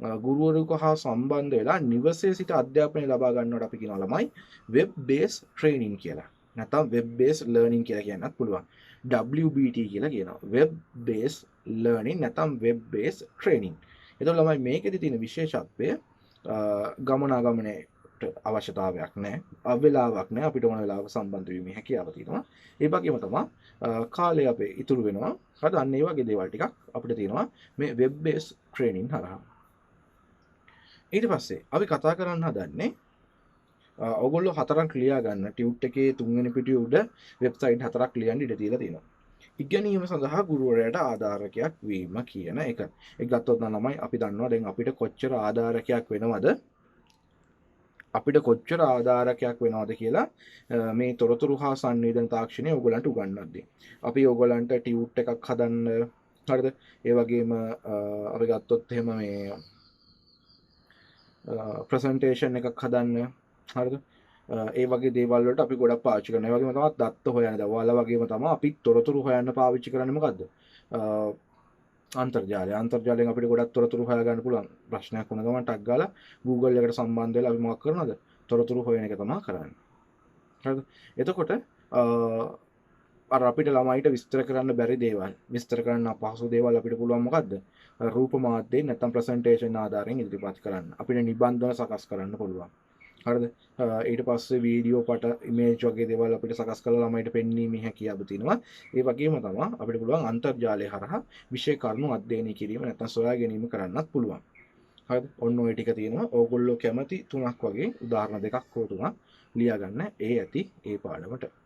ගුරුවරයෙකු හා සම්බන්ධ වෙලා නිවසේ සිට අධ්‍යාපනය ලබා ගන්නවට අපි කියනවා ළමයි web based training කියලා. නැත්නම් web based learning කියලා කියන්නත් පුළුවන්. WBT කියලා කියනවා. web based learning නැත්නම් web based training. එතකොට ළමයි මේකෙදි තියෙන විශේෂත්වය ගමනාගමනයේ අවශ්‍යතාවයක් නැහැ. අවේලාවක් නැහැ. අපිට ඕන වෙලාවක සම්බන්ධ වීමේ හැකියාව තියෙනවා. ඒ වගේම තමයි කාලය අපේ ඉතුරු වෙනවා. හරිද? අන්න ඒ වගේ දේවල් ටිකක් අපිට තියෙනවා මේ web based training හරහා. ඊට පස්සේ අපි කතා කරන්න හදන්නේ ඔයගොල්ලෝ හතරක් ලියා ගන්න ටියුට් එකේ තුන්වෙනි පිටුවේ උඩ වෙබ්සයිට් හතරක් ලියන්න ඉඩ තියලා තියෙනවා. ඉගෙනීම සඳහා ගුරුවරයාට ආධාරකයක් වීම කියන එක. ඒක ගත්තොත් නම් ළමයි අපි දන්නවා දැන් අපිට කොච්චර ආධාරකයක් වෙනවද? අපිට කොච්චර ආධාරකයක් වෙනවද කියලා මේ තොරතුරු හා සංවේදන තාක්ෂණය ඔයගොල්ලන්ට උගන්වද්දී. අපි ඔයගොල්ලන්ට ටියුට් එකක් හදන්න හරිද? ඒ වගේම අපි ගත්තොත් එහෙම මේ ප්‍රසන්ටේෂන් එකක් හදන්න හරිද ඒ වගේ දේවල් වලට අපි ගොඩක් පාවිච්චි කරනවා. ඒ වගේම තමයි දත්ත හොයන්න. ඔයාලා වගේම තමයි අපි තොරතුරු හොයන්න පාවිච්චි කරන්නේ මොකද්ද? අන්තර්ජාලය. අන්තර්ජාලයෙන් අපිට ගොඩක් තොරතුරු හොයා ගන්න පුළුවන්. ප්‍රශ්නයක් වුණ ගමන් ටක් ගාලා Google එකට සම්බන්ධ වෙලා අපි මොකක් කරනවද? තොරතුරු හොයන එක තමයි කරන්නේ. හරිද? එතකොට අර අපිට ළමයිට විස්තර කරන්න බැරි දේවල් විස්තර කරන්න අපහසු දේවල් අපිට පුළුවන් මොකද්ද රූප මාධ්‍යයෙන් නැත්නම් ප්‍රසන්ටේෂන් ආධාරයෙන් ඉදිරිපත් කරන්න අපිට නිබන්ධන සකස් කරන්න පුළුවන් හරිද ඊට පස්සේ වීඩියෝ පට ඉමේජ් වගේ දේවල් අපිට සකස් කරලා ළමයිට පෙන්වීමේ හැකියාව තියෙනවා ඒ වගේම තමයි අපිට පුළුවන් අන්තර්ජාලය හරහා විෂය කරුණු අධ්‍යයනය කිරීම නැත්නම් සොයා ගැනීම කරන්නත් පුළුවන් හරිද ඔන්න ඔය ටික තියෙනවා ඕගොල්ලෝ කැමති තුනක් වගේ උදාහරණ දෙකක් හෝ තුනක් ලියා ගන්න ඒ ඇති ඒ පාඩමට